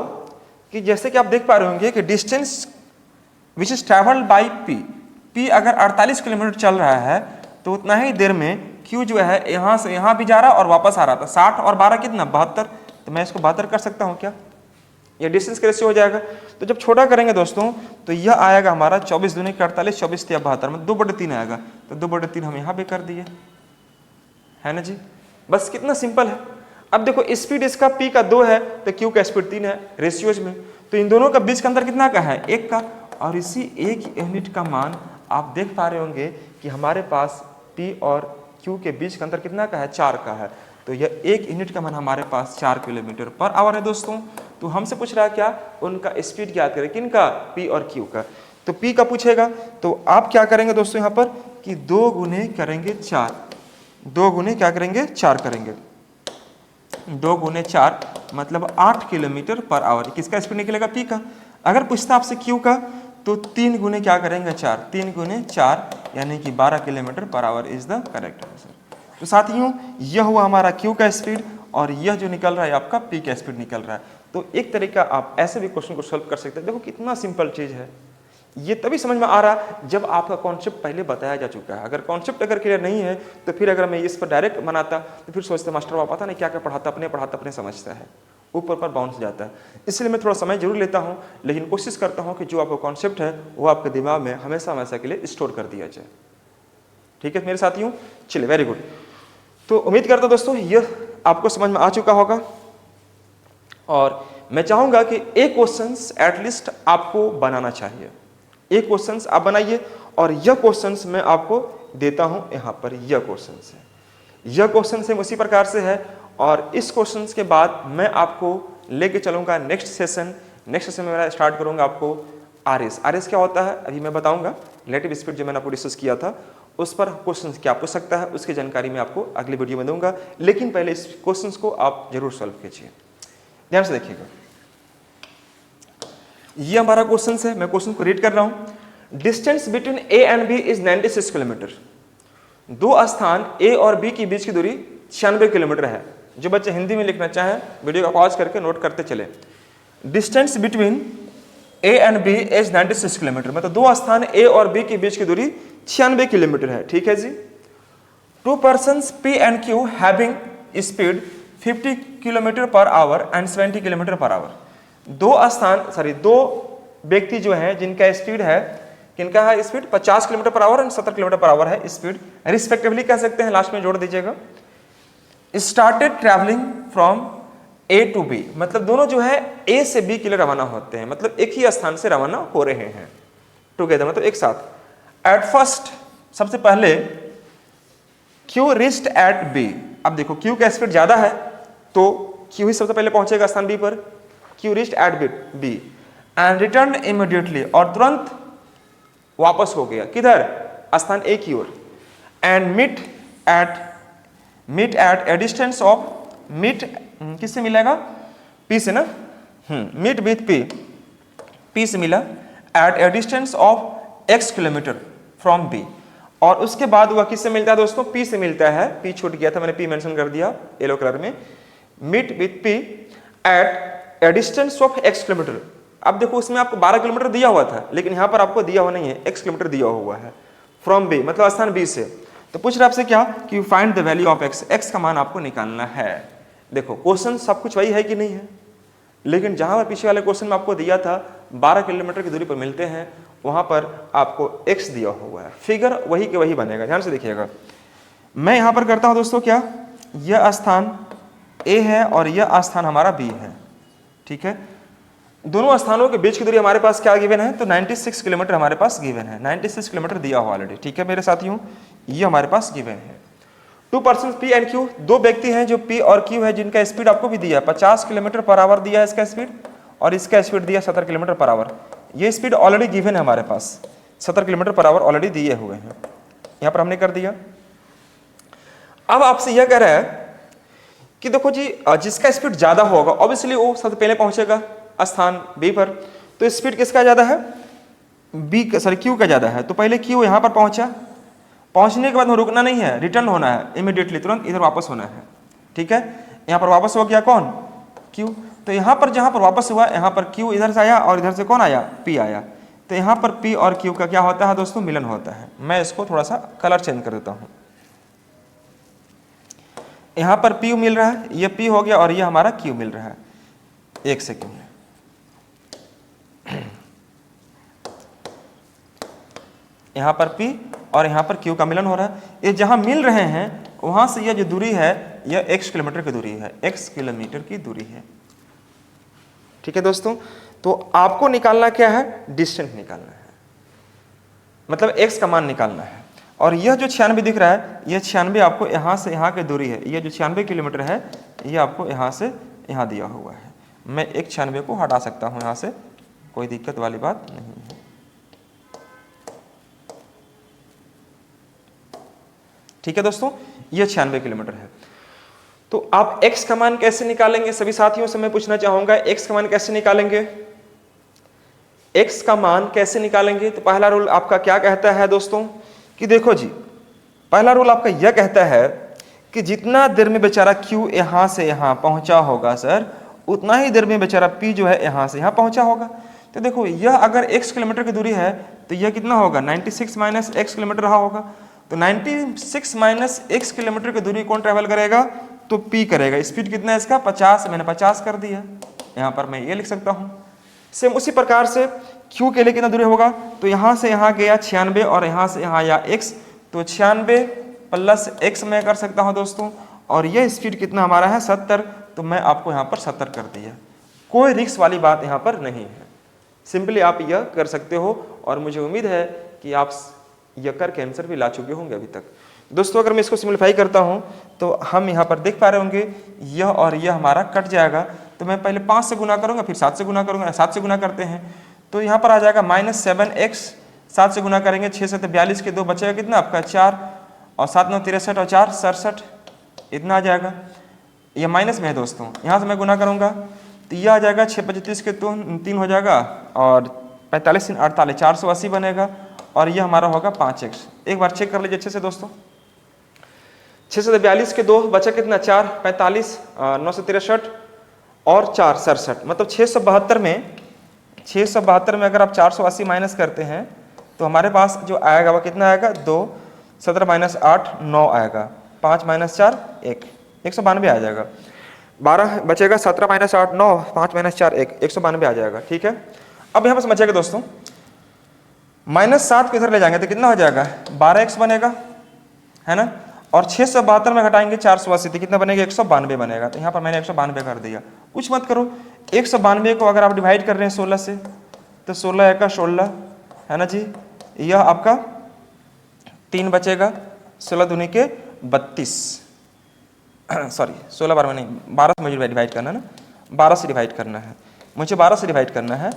कि जैसे कि आप देख पा रहे होंगे कि distance which is travelled by P अगर 48 किलोमीटर चल रहा है तो उतना ही देर में Q जो है यहाँ से यहाँ भी जा रहा और वापस आ रहा था। 60 और 12 कितना 72, तो मैं इसको 72 कर सकता हूँ क्या? ये डिस्टेंस का रेशियो हो जाएगा। तो जब छोटा करेंगे दोस्तों तो यह आएगा हमारा 24 दूनी के 48, 24 तिया 72 में 2/3 आएगा, तो 2/3 हम यहाँ पे कर दिए, है ना जी। बस कितना सिंपल है। अब देखो स्पीड इसका P का 2 है तो Q का स्पीड 3 है रेशियोज में, तो इन दोनों का बीच का अंतर कितना का है 1 का, और इसी 1 यूनिट का मान आप देख पा रहे होंगे कि हमारे पास P और Q के बीच का अंतर कितना का है 4 का है। तो यह 1 यूनिट का मान हमारे पास 4 किलोमीटर पर आवर है दोस्तों। तो हमसे पूछ रहा है क्या, उनका स्पीड ज्ञात करें, किनका P और Q का। तो P का पूछेगा तो आप क्या करेंगे दोस्तों यहाँ पर कि 2 गुने करेंगे 4, 2 गुने क्या करेंगे 4 करेंगे, 2 गुने 4 मतलब 8 किलोमीटर पर आवर। किसका स्पीड निकलेगा P का। अगर पूछता आपसे Q का तो 3 गुने क्या करेंगे 4, 3 गुने 4 यानी कि 12 kilometer per our is the correct answer. तो साथियों यह हुआ हमारा Q का स्पीड और यह जो निकल रहा है आपका P का स्पीड निकल रहा है। तो एक तरीका आप ऐसे भी क्वेश्चन को सॉल्व कर सकते हैं। देखो कितना सिंपल चीज है, ये तभी समझ में आ रहा है जब आपका कॉन्सेप्ट पहले बताया जा चुका है। अगर कॉन्सेप्ट अगर क्लियर नहीं है तो फिर अगर मैं इस पर डायरेक्ट बनाता तो फिर सोचते मास्टर वो पता नहीं क्या क्या पढ़ाता, अपने समझता है, ऊपर पर बाउंस जाता है। इसलिए मैं थोड़ा समय जरूर लेता हूँ, लेकिन कोशिश करता हूँ कि जो आपका कॉन्सेप्ट है वो आपके दिमाग में हमेशा हमेशा के लिए स्टोर कर दिया जाए। ठीक है मेरे साथियों, चलिए वेरी गुड। तो उम्मीद करता हूं दोस्तों यह आपको समझ में आ चुका होगा, और मैं चाहूंगा कि एक क्वेश्चंस एटलीस्ट आपको बनाना चाहिए। एक क्वेश्चंस आप बनाइए और यह क्वेश्चंस मैं आपको देता हूं यहाँ पर। यह क्वेश्चंस है, यह क्वेश्चन सेम उसी प्रकार से है, और इस क्वेश्चंस के बाद मैं आपको लेके चलूंगा नेक्स्ट सेशन। नेक्स्ट सेशन में मैं स्टार्ट करूंगा आपको आरएस। आरएस क्या होता है अभी मैं बताऊंगा। रिलेटिव स्पीड जो मैंने आपको डिस्कस किया था उस पर क्वेश्चन क्या पूछ सकता है उसकी जानकारी मैं आपको अगली वीडियो में दूंगा, लेकिन पहले इस क्वेश्चन को आप जरूर सॉल्व कीजिए। ध्यान से देखिएगा, ये हमारा क्वेश्चन है, मैं क्वेश्चन को रीड कर रहा हूं। Distance between A and B is 96 kilometer. दो स्थान ए और बी के बीच की दूरी 96 किलोमीटर है। जो बच्चे हिंदी में लिखना चाहें वीडियो का पॉज करके नोट करते चले। Distance between A and B is 96 kilometer, मतलब दो स्थान ए और बी के बीच की दूरी 96 किलोमीटर है। ठीक है जी। Two persons P and Q having speed 50 kilometre per hour and 70 kilometre per hour. दो व्यक्ति जो हैं जिनका स्पीड है, किनका है speed 50 kilometre per hour and 70 kilometre per hour है स्पीड, रिस्पेक्टिवली कह सकते हैं, लास्ट में जोड़ दीजिएगा। Started travelling from A to B, मतलब दोनों जो है ए से बी के लिए रवाना होते हैं, मतलब एक ही स्थान से रवाना हो रहे हैं टुगेदर, मतलब एक साथ। एट फर्स्ट, सबसे पहले क्यू रिच्ड एट बी। अब देखो क्यू का स्पीड ज्यादा है तो क्यू ही सबसे पहले पहुंचेगा स्थान बी पर। Q reached at B and return immediately, और तुरंत वापस हो गया किधर, स्थान ए की ओर। And meet at a distance of, meet किससे मिलेगा, पी से ना, मीट विथ पी से मिला at a distance of x kilometer from B, और उसके बाद वह किससे मिलता है दोस्तों, पी से मिलता है। पी छूट गया था, मैंने पी मेंशन कर दिया येलो कलर में। Meet with P at a distance of x kilometer. अब देखो उसमें आपको 12 किलोमीटर दिया हुआ था, लेकिन यहां पर आपको दिया हुआ नहीं है, x किलोमीटर दिया हुआ है फ्रॉम बी, मतलब स्थान बी से। तो पूछ रहा है आपसे क्या कि find the value of x का मान आपको निकालना है। देखो क्वेश्चन सब कुछ वही है कि नहीं है, लेकिन जहां पर पीछे वाले क्वेश्चन में आपको दिया था 12 किलोमीटर की दूरी पर मिलते हैं, वहां पर आपको x दिया हुआ है, फिगर वही के वही बनेगा। ध्यान से देखिएगा, मैं यहां पर करता हूं दोस्तों क्या, यह स्थान a है और यह स्थान हमारा b है। ठीक है, दोनों स्थानों के बीच की दूरी हमारे पास क्या गिवन है, तो 96 किलोमीटर हमारे पास गिवन है, 96 किलोमीटर दिया हुआ ऑलरेडी। ठीक है मेरे साथियों, ये हमारे पास गिवन है। Two person P and Q, दो व्यक्ति हैं जो पी और क्यू है, जिनका स्पीड आपको भी दिया है 50 किलोमीटर पर आवर दिया है इसका स्पीड, और इसका स्पीड दिया 70 किलोमीटर पर आवर। ये स्पीड ऑलरेडी गिवन है हमारे पास, 70 किलोमीटर पर आवर ऑलरेडी दिए हुए हैं, यहां पर हमने कर दिया। अब आपसे यह कह रहा है कि देखो जी, जिसका स्पीड ज्यादा होगा ऑब्वियसली वो सबसे पहले पहुंचेगा स्थान बी पर। तो स्पीड किसका ज्यादा है, क्यू का ज्यादा है, तो पहले क्यू यहां पर पहुंचा, पहुंचने के बाद रुकना नहीं है, रिटर्न होना है इमीडिएटली, तुरंत इधर वापस होना है। ठीक है, यहां पर वापस हो गया कौन, क्यू। तो यहां पर जहां पर वापस हुआ, यहां पर क्यू इधर से आया और इधर से कौन आया, पी आया। तो यहां पर पी और क्यू का क्या होता है दोस्तों, मिलन होता है। मैं इसको थोड़ा सा कलर चेंज कर देता हूं, यहां पर पी मिल रहा है, ये पी हो गया और ये हमारा क्यू मिल रहा है। एक सेकेंड, यहां पर P और यहां पर Q का मिलन हो रहा है। ये जहां मिल रहे हैं वहां से यह जो दूरी है यह x किलोमीटर की दूरी है, x किलोमीटर की दूरी है। ठीक है दोस्तों, तो आपको निकालना क्या है, डिस्टेंस निकालना है, मतलब x का मान निकालना है। और यह जो 96 दिख रहा है, यह 96 आपको यहां से यहां की दूरी है, यह जो 96 किलोमीटर है यह आपको यहां से यहां दिया हुआ है। मैं एक 96 को हटा सकता हूं यहां से, कोई दिक्कत वाली बात नहीं है। ठीक है दोस्तों, ये 96 किलोमीटर है। तो आप x का मान कैसे निकालेंगे, सभी साथियों से मैं पूछना चाहूंगा, x का मान कैसे निकालेंगे, x का मान कैसे निकालेंगे। तो पहला रूल आपका क्या कहता है दोस्तों, कि देखो जी, पहला रूल आपका यह कहता है कि जितना देर में बेचारा Q यहां से यहां पहुंचा होगा सर, उतना ही देर में बेचारा P जो है यहां से यहां पहुंचा होगा। तो देखो यह अगर x किलोमीटर की दूरी है तो यह कितना होगा, 96 माइनस x किलोमीटर रहा होगा। तो 96 माइनस x किलोमीटर की दूरी कौन ट्रैवल करेगा, तो P करेगा। स्पीड कितना है इसका, 50, मैंने 50 कर दिया, यहाँ पर मैं ये लिख सकता हूँ। सेम उसी प्रकार से Q के लिए कितना दूरी होगा, तो यहाँ से यहाँ गया 96 और यहाँ से यहाँ आया x, तो 96 प्लस x मैं कर सकता हूँ दोस्तों। और यह स्पीड कितना हमारा है 70, तो मैं आपको यहाँ पर 70 कर दिया। कोई रिस्क वाली बात यहाँ पर नहीं है, सिंपली आप यह कर सकते हो, और मुझे उम्मीद है कि आप यह करके आंसर भी ला चुके होंगे अभी तक। दोस्तों अगर मैं इसको सिंपलीफाई करता हूं तो हम यहाँ पर देख पा रहे होंगे यह और यह हमारा कट जाएगा। तो मैं पहले 5 से गुना करूंगा, फिर 7 से गुना करूंगा, 7 से गुना करते हैं तो यहाँ पर आ जाएगा -7x, 7 से गुना करेंगे 6 से 42 के 2 बचेगा कितना आपका 4, और 7 9 63 और 4 67, इतना आ जाएगा। यह माइनस में है दोस्तों, यहाँ से मैं गुना करूंगा तो यह आ जाएगा 6 35 के 3 हो जाएगा, और 45 3 48 480 बनेगा, और यह हमारा होगा 5x। एक बार चेक कर लीजिए अच्छे से दोस्तों। 642 के 2 बचा कितना 4, 45, 9 से 63 और 4 67, मतलब 672 में अगर आप 480 माइनस करते हैं तो हमारे पास जो आएगा वो कितना आएगा 2, 17 माइनस 8 9 आएगा, 5 माइनस 4 1, 192 आ जाएगा। 12 बचेगा, 17 माइनस 8 9, 5 माइनस 4 1, 192 आ जाएगा। ठीक है, अब यहाँ पर बचेगा दोस्तों -7 को इधर ले जाएंगे तो कितना हो जाएगा 12x बनेगा, है ना। और 672 में घटाएंगे 480 तो कितना बनेगा 192 बनेगा। तो यहाँ पर मैंने 192 कर दिया, कुछ मत करो। 192 को अगर आप डिवाइड कर रहे हैं 16 से तो 16 1 16, है ना जी। यह आपका 3 बचेगा, 16 दूनी के 32, सॉरी 16 12 में नहीं, 12 से मुझे डिवाइड करना है ना, 12 से डिवाइड करना है मुझे, 12 से डिवाइड करना है।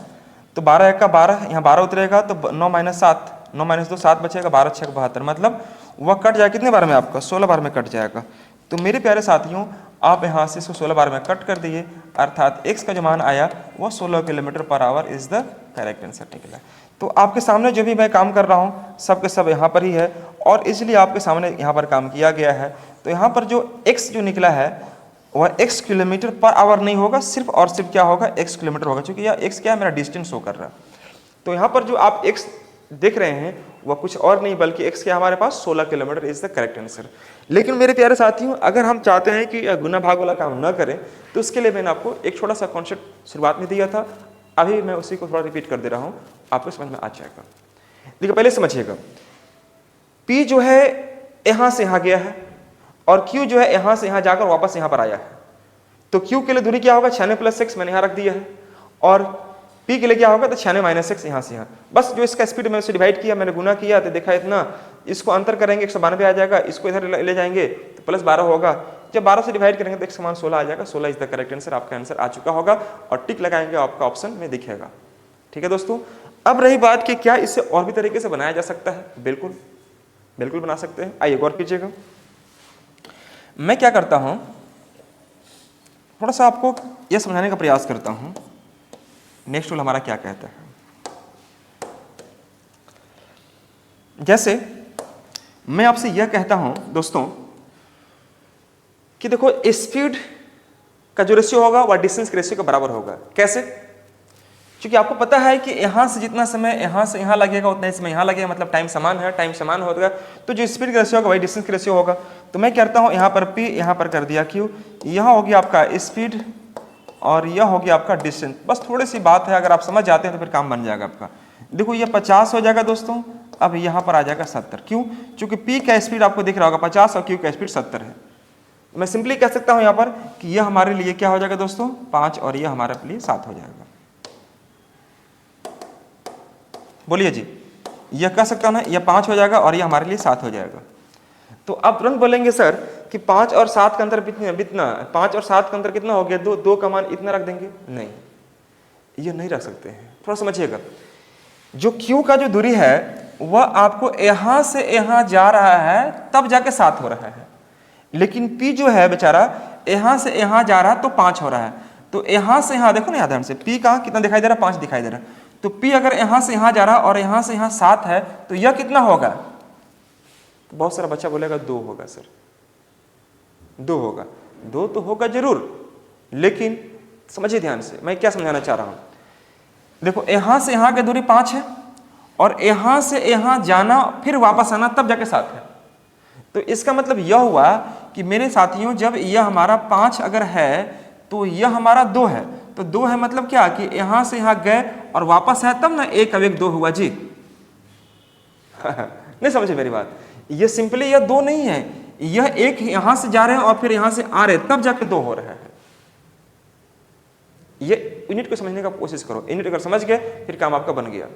तो 12 1 12, यहाँ 12 उतरेगा तो 9 माइनस 7, 9 माइनस 2 7 बचेगा, 12 6 72, मतलब वह कट जाएगा कितने बार में आपका 16 बार में कट जाएगा। तो मेरे प्यारे साथियों आप यहाँ से इसको 16 बार में कट कर दिए, अर्थात x का जो मान आया वह 16 kilometre per our is the correct answer निकला। तो आपके सामने जो भी मैं काम कर रहा हूँ सब के सब यहाँ पर ही है और इसलिए आपके सामने यहाँ पर काम किया गया है। तो यहाँ पर जो x जो निकला है वह x किलोमीटर पर आवर नहीं होगा, सिर्फ और सिर्फ क्या होगा x किलोमीटर होगा, क्योंकि यह x क्या है मेरा डिस्टेंस शो कर रहा है। तो यहाँ पर जो आप x देख रहे हैं वह कुछ और नहीं बल्कि x क्या हमारे पास 16 kilometre is the correct answer. लेकिन मेरे प्यारे साथियों अगर हम चाहते हैं कि गुना भाग वाला काम न करें तो उसके लिए मैंने आपको एक छोटा सा कॉन्सेप्ट शुरुआत में दिया था, अभी मैं उसी को थोड़ा रिपीट कर दे रहा हूँ, आपको समझ में आ जाएगा। देखिए पहले समझिएगा, P जो है यहाँ से यहाँ गया है और Q जो है यहाँ से यहाँ जाकर वापस यहाँ पर आया है। तो Q के लिए दूरी क्या होगा 96 + 6 मैंने यहाँ रख दिया है, और P के लिए क्या होगा तो 96 - 6 यहाँ से यहाँ। बस जो इसका स्पीड मैंने उसे डिवाइड किया, मैंने गुना किया तो देखा इतना, इसको अंतर करेंगे 192 आ जाएगा, इसको इधर ले जाएंगे तो +12 होगा, जब 12 से डिवाइड करेंगे तो एक समान 16 आ जाएगा। 16 इज द करेक्ट आंसर, आपका आंसर आ चुका होगा और टिक लगाएंगे आपका ऑप्शन में दिखेगा। ठीक है दोस्तों, अब रही बात कि क्या इसे और भी तरीके से बनाया जा सकता है, बिल्कुल बिल्कुल बना सकते हैं। आइए गौर कीजिएगा, मैं क्या करता हूं थोड़ा सा आपको यह समझाने का प्रयास करता हूं नेक्स्ट रूल हमारा क्या कहता है। जैसे मैं आपसे यह कहता हूं दोस्तों कि देखो स्पीड का जो रेशियो होगा वह डिस्टेंस के रेशियो के बराबर होगा। कैसे? क्योंकि आपको पता है कि यहां से जितना समय यहां से यहां लगेगा उतना ही समय यहां लगेगा, मतलब टाइम समान है, टाइम समान होगा तो जो स्पीड का रेशियो होगा वही डिस्टेंस का रेशियो होगा। तो मैं करता हूं यहाँ पर P, यहाँ पर कर दिया Q, यहाँ होगी आपका स्पीड और यह होगी आपका डिस्टेंस। बस थोड़ी सी बात है, अगर आप समझ जाते हैं तो फिर काम बन जाएगा आपका। देखो ये 50 हो जाएगा दोस्तों, अब यहाँ पर आ जाएगा 70। क्यों? क्योंकि P का स्पीड आपको दिख रहा होगा 50 और Q का स्पीड 70 है। मैं सिंपली कह सकता हूँ यहाँ पर कि यह हमारे लिए क्या हो जाएगा दोस्तों 5 और यह हमारे लिए 7 हो जाएगा। बोलिए जी, यह कह सकता हूँ ना, यह 5 हो जाएगा और यह हमारे लिए 7 हो जाएगा। तो आप तुरंत बोलेंगे सर कि 5 और 7 का अंतर कितना 5 और 7 का अंतर कितना हो गया, 2 का मान इतना रख देंगे। नहीं, ये नहीं रख सकते हैं, थोड़ा समझिएगा। जो Q का जो दूरी है वह आपको यहां से यहां जा रहा है तब जाके 7 हो रहा है, लेकिन P जो है बेचारा यहां से यहां जा रहा है तो 5 हो रहा है। तो यहां से यहां देखो ना ध्यान से, P कहाँ कितना दिखाई दे रहा है 5 दिखाई दे रहा है। तो P अगर यहां से यहां जा रहा है और यहां से यहां 7 है तो यह कितना होगा? तो बहुत सारा बच्चा बोलेगा 2 होगा सर, 2 होगा। 2 तो होगा जरूर, लेकिन समझिए ध्यान से मैं क्या समझाना चाह रहा हूं। देखो यहां से यहां की दूरी 5 है और यहां से यहां जाना फिर वापस आना तब जाके 7 है। तो इसका मतलब यह हुआ कि मेरे साथियों जब यह हमारा 5 अगर है तो यह हमारा 2 है। तो 2 है मतलब क्या कि यहां से यहां गए और वापस है तब ना 1 अब 1 2 हुआ जी। नहीं समझे मेरी बात, ये सिंपली यह 2 नहीं है, यह एक यहां से जा रहे हैं और फिर यहां से आ रहे हैं तब जाके 2 हो रहा है। ये यूनिट को समझने का कोशिश करो, यूनिट अगर समझ गए फिर काम आपका बन गया।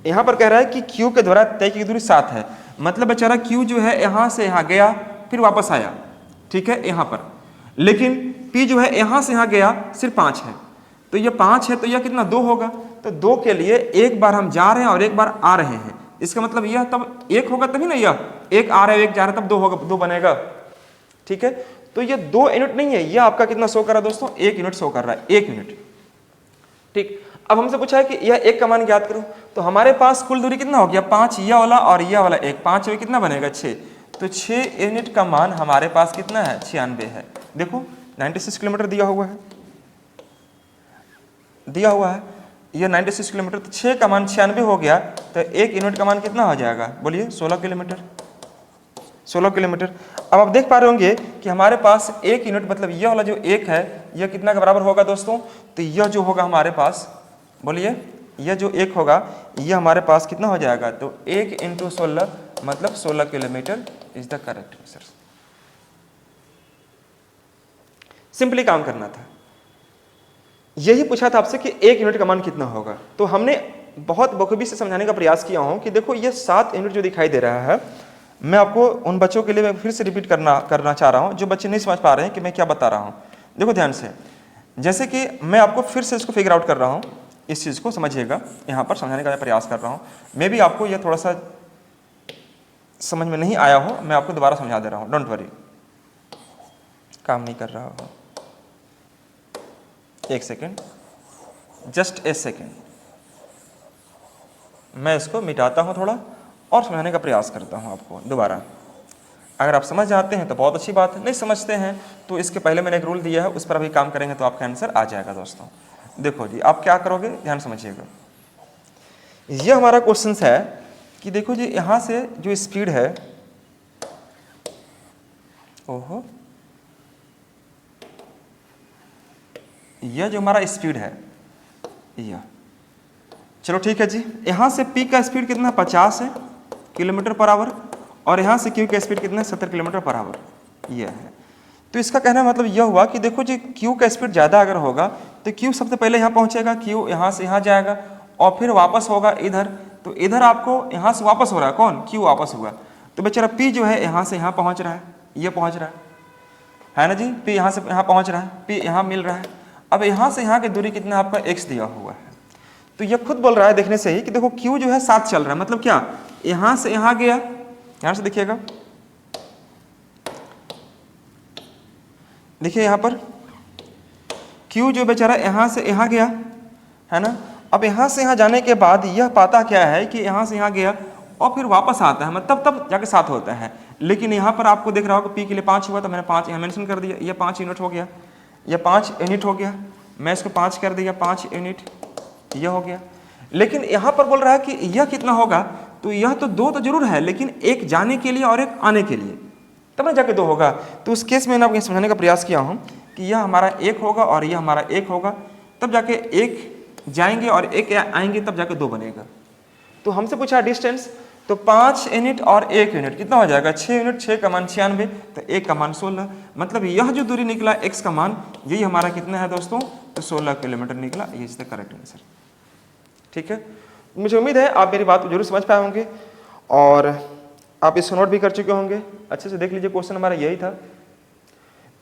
यहां पर कह रहा है कि Q के द्वारा तय की दूरी 7 है, मतलब बेचारा Q जो है यहां से यहां गया फिर वापस आया, ठीक है यहां पर, लेकिन P जो है यहां से यहां गया सिर्फ 5 है। तो ये 5 है तो यह कितना 2 होगा। तो 2 के लिए एक बार हम जा रहे हैं और एक बार आ रहे हैं, इसका मतलब यह तब 1 होगा तभी ना, यह 1 आ रहा है 1 जा रहा है तब 2 होगा, 2 बनेगा, ठीक है। तो ये 2 यूनिट नहीं है, यह आपका कितना शो कर रहा है दोस्तों 1 यूनिट शो कर रहा है, 1 यूनिट, ठीक। अब हमसे पूछा है कि यह 1 का मान ज्ञात करो, तो हमारे पास कुल दूरी कितना हो गया 5, यह वाला और यह वाला 1, 5 में कितना बनेगा 6। तो 6 यूनिट का मान हमारे पास कितना है, 96 है। देखो 96 किलोमीटर दिया हुआ है, ये 96 किलोमीटर, तो 6 का मान 96 हो गया, तो 1 यूनिट का मान कितना हो जाएगा, बोलिए 16 किलोमीटर। 16 किलोमीटर। अब आप देख पा रहे होंगे कि हमारे पास 1 यूनिट मतलब यह वाला जो 1 है यह कितना के बराबर होगा दोस्तों, तो यह जो होगा हमारे पास, बोलिए यह जो 1 होगा यह हमारे पास कितना हो जाएगा, तो 1 × 16 मतलब 16 kilometre is the correct answer. Simply काम करना था, यही पूछा था आपसे कि 1 यूनिट का मान कितना होगा। तो हमने बहुत बखूबी से समझाने का प्रयास किया हूं कि देखो ये 7 यूनिट जो दिखाई दे रहा है, मैं आपको उन बच्चों के लिए मैं फिर से रिपीट करना चाह रहा हूं जो बच्चे नहीं समझ पा रहे हैं कि मैं क्या बता रहा हूं। देखो ध्यान से, जैसे कि मैं आपको फिर से इसको फिगर आउट कर रहा हूं, इस चीज़ को समझिएगा, यहाँ पर समझाने का प्रयास कर रहा हूँ। मे भी आपको यह थोड़ा सा समझ में नहीं आया हो, मैं आपको दोबारा समझा दे रहा हूँ, डोंट वरी। काम नहीं कर रहा हो, एक सेकेंड, जस्ट ए सेकेंड, मैं इसको मिटाता हूँ थोड़ा और समझाने का प्रयास करता हूँ आपको दोबारा। अगर आप समझ जाते हैं तो बहुत अच्छी बात है, नहीं समझते हैं तो इसके पहले मैंने एक रूल दिया है, उस पर अभी काम करेंगे तो आपका आंसर आ जाएगा दोस्तों। देखो जी, आप क्या करोगे, ध्यान समझिएगा। यह हमारा क्वेश्चन है कि देखो जी यहाँ से जो स्पीड है, ओहो, यह जो हमारा स्पीड है यह, चलो ठीक है जी, यहाँ से पी का स्पीड कितना 50 है किलोमीटर पर आवर और यहाँ से क्यू का स्पीड कितना है 70 किलोमीटर पर आवर, यह है। तो इसका कहना मतलब यह हुआ कि देखो जी क्यू का स्पीड ज़्यादा अगर होगा तो क्यू सबसे पहले यहाँ पहुँचेगा, क्यू यहाँ से यहाँ जाएगा और फिर वापस होगा इधर, तो इधर आपको यहाँ से वापस हो रहा है, कौन, क्यू वापस हुआ, तो बेचारा पी जो है यहाँ से यहाँ पहुँच रहा है, ये पहुँच रहा है ना जी, पी यहाँ से यहाँ पहुँच रहा है, पी यहाँ मिल रहा है। अब यहाँ से यहाँ की दूरी कितना आपका x दिया हुआ है, तो ये खुद बोल रहा है देखने से ही कि देखो q जो है साथ चल रहा है, मतलब क्या, यहाँ से यहाँ गया, यहाँ से देखिएगा, देखिए यहाँ पर q जो बेचारा यहाँ से यहाँ गया है ना। अब यहाँ से यहाँ जाने के बाद यह पाता क्या है कि यहाँ से यहाँ गया और फिर वापस आता है, मतलब तब जाके साथ होता है। लेकिन यहाँ पर आपको देख रहा होगा p के लिए 5 हुआ, तो मैंने 5 यहाँ मेंशन कर दिया, ये 5 यूनिट हो गया, यह 5 यूनिट हो गया, मैं इसको 5 कर दिया, 5 यूनिट यह हो गया। लेकिन यहाँ पर बोल रहा है कि यह कितना होगा, तो यह तो 2 तो जरूर है, लेकिन एक जाने के लिए और एक आने के लिए, तब ना जाके 2 होगा। तो उस केस में मैंने आपको समझाने का प्रयास किया हूँ कि यह हमारा 1 होगा और यह हमारा 1 होगा, तब जाके 1 जाएंगे और 1 आएंगे, तब जाके 2 बनेगा। तो हमसे पूछा डिस्टेंस, तो 5 यूनिट और 1 यूनिट कितना हो जाएगा, 6 यूनिट, 6 का मान 96, तो 1 का मान 16, मतलब यह जो दूरी निकला x का मान, यही हमारा कितना है दोस्तों, तो 16 किलोमीटर निकला, ये इसका करेक्ट आंसर। ठीक है, मुझे उम्मीद है आप मेरी बात को जरूर समझ पाए होंगे और आप इसको नोट भी कर चुके होंगे। अच्छे से देख लीजिए, क्वेश्चन हमारा यही था।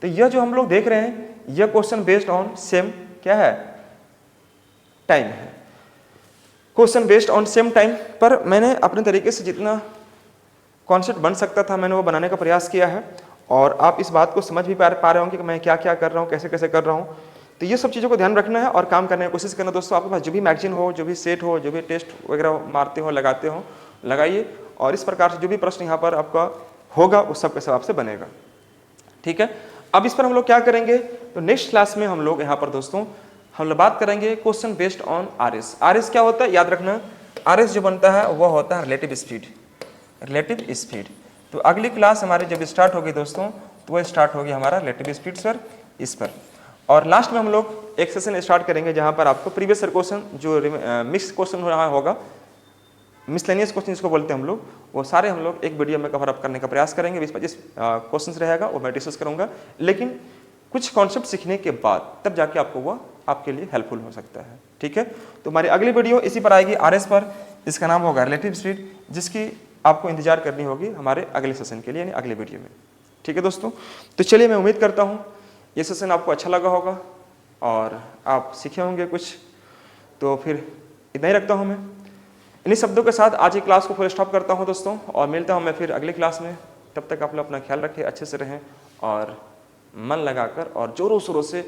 तो यह जो हम लोग देख रहे हैं, यह क्वेश्चन बेस्ड ऑन सेम क्या है, टाइम है। Question based on same time पर मैंने अपने तरीके से जितना कॉन्सेप्ट बन सकता था मैंने वो बनाने का प्रयास किया है, और आप इस बात को समझ भी पा रहे होंगे कि मैं क्या क्या कर रहा हूँ, कैसे कैसे कर रहा हूँ। तो ये सब चीज़ों को ध्यान रखना है और काम करने की कोशिश करना। दोस्तों आपके पास जो भी मैगजीन हो, जो भी सेट हो, जो भी टेस्ट वगैरह मारते हो, लगाते हो, लगाइए, और इस प्रकार से जो भी प्रश्न यहाँ पर आपका होगा उस सब के सब आपसे बनेगा। ठीक है, अब इस पर हम लोग क्या करेंगे, तो नेक्स्ट क्लास में हम लोग यहाँ पर दोस्तों हम लोग बात करेंगे question based on RS। RS क्या होता है, याद रखना, RS जो बनता है वह होता है रिलेटिव स्पीड, रिलेटिव स्पीड। तो अगली क्लास हमारी जब स्टार्ट होगी दोस्तों, तो वह स्टार्ट होगी हमारा रिलेटिव स्पीड सर इस पर। और लास्ट में हम लोग एक सेशन स्टार्ट करेंगे जहां पर आपको प्रीवियस ईयर क्वेश्चन जो मिक्स क्वेश्चन हो रहा होगा, मिसलेनियस क्वेश्चन जिसको बोलते हैं हम लोग, वो सारे हम लोग एक वीडियो में कवर अप करने का प्रयास करेंगे। 20-25 क्वेश्चन रहेगा, वो मैं डिस्कस करूंगा, लेकिन कुछ कॉन्सेप्ट सीखने के बाद तब जाके आपको वो आपके लिए हेल्पफुल हो सकता है। ठीक है, तो हमारी अगली वीडियो इसी पर आएगी, RS पर, इसका नाम होगा रिलेटिव स्पीड, जिसकी आपको इंतजार करनी होगी हमारे अगले सेशन के लिए, यानी अगले वीडियो में। ठीक है दोस्तों, तो चलिए मैं उम्मीद करता हूँ ये सेशन आपको अच्छा लगा होगा और आप सीखे होंगे कुछ। तो फिर इतना ही रखता हूँ मैं, इन्हीं शब्दों के साथ आज की क्लास को फुल स्टॉप करता हूँ दोस्तों, और मिलता हूँ मैं फिर अगली क्लास में। तब तक आप लोग अपना ख्याल रखें, अच्छे से रहें और मन लगाकर और जोरों शोरों से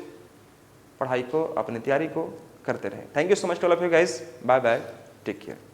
पढ़ाई को, अपनी तैयारी को करते रहें। Thank you so much to all of you guys, bye bye, take care.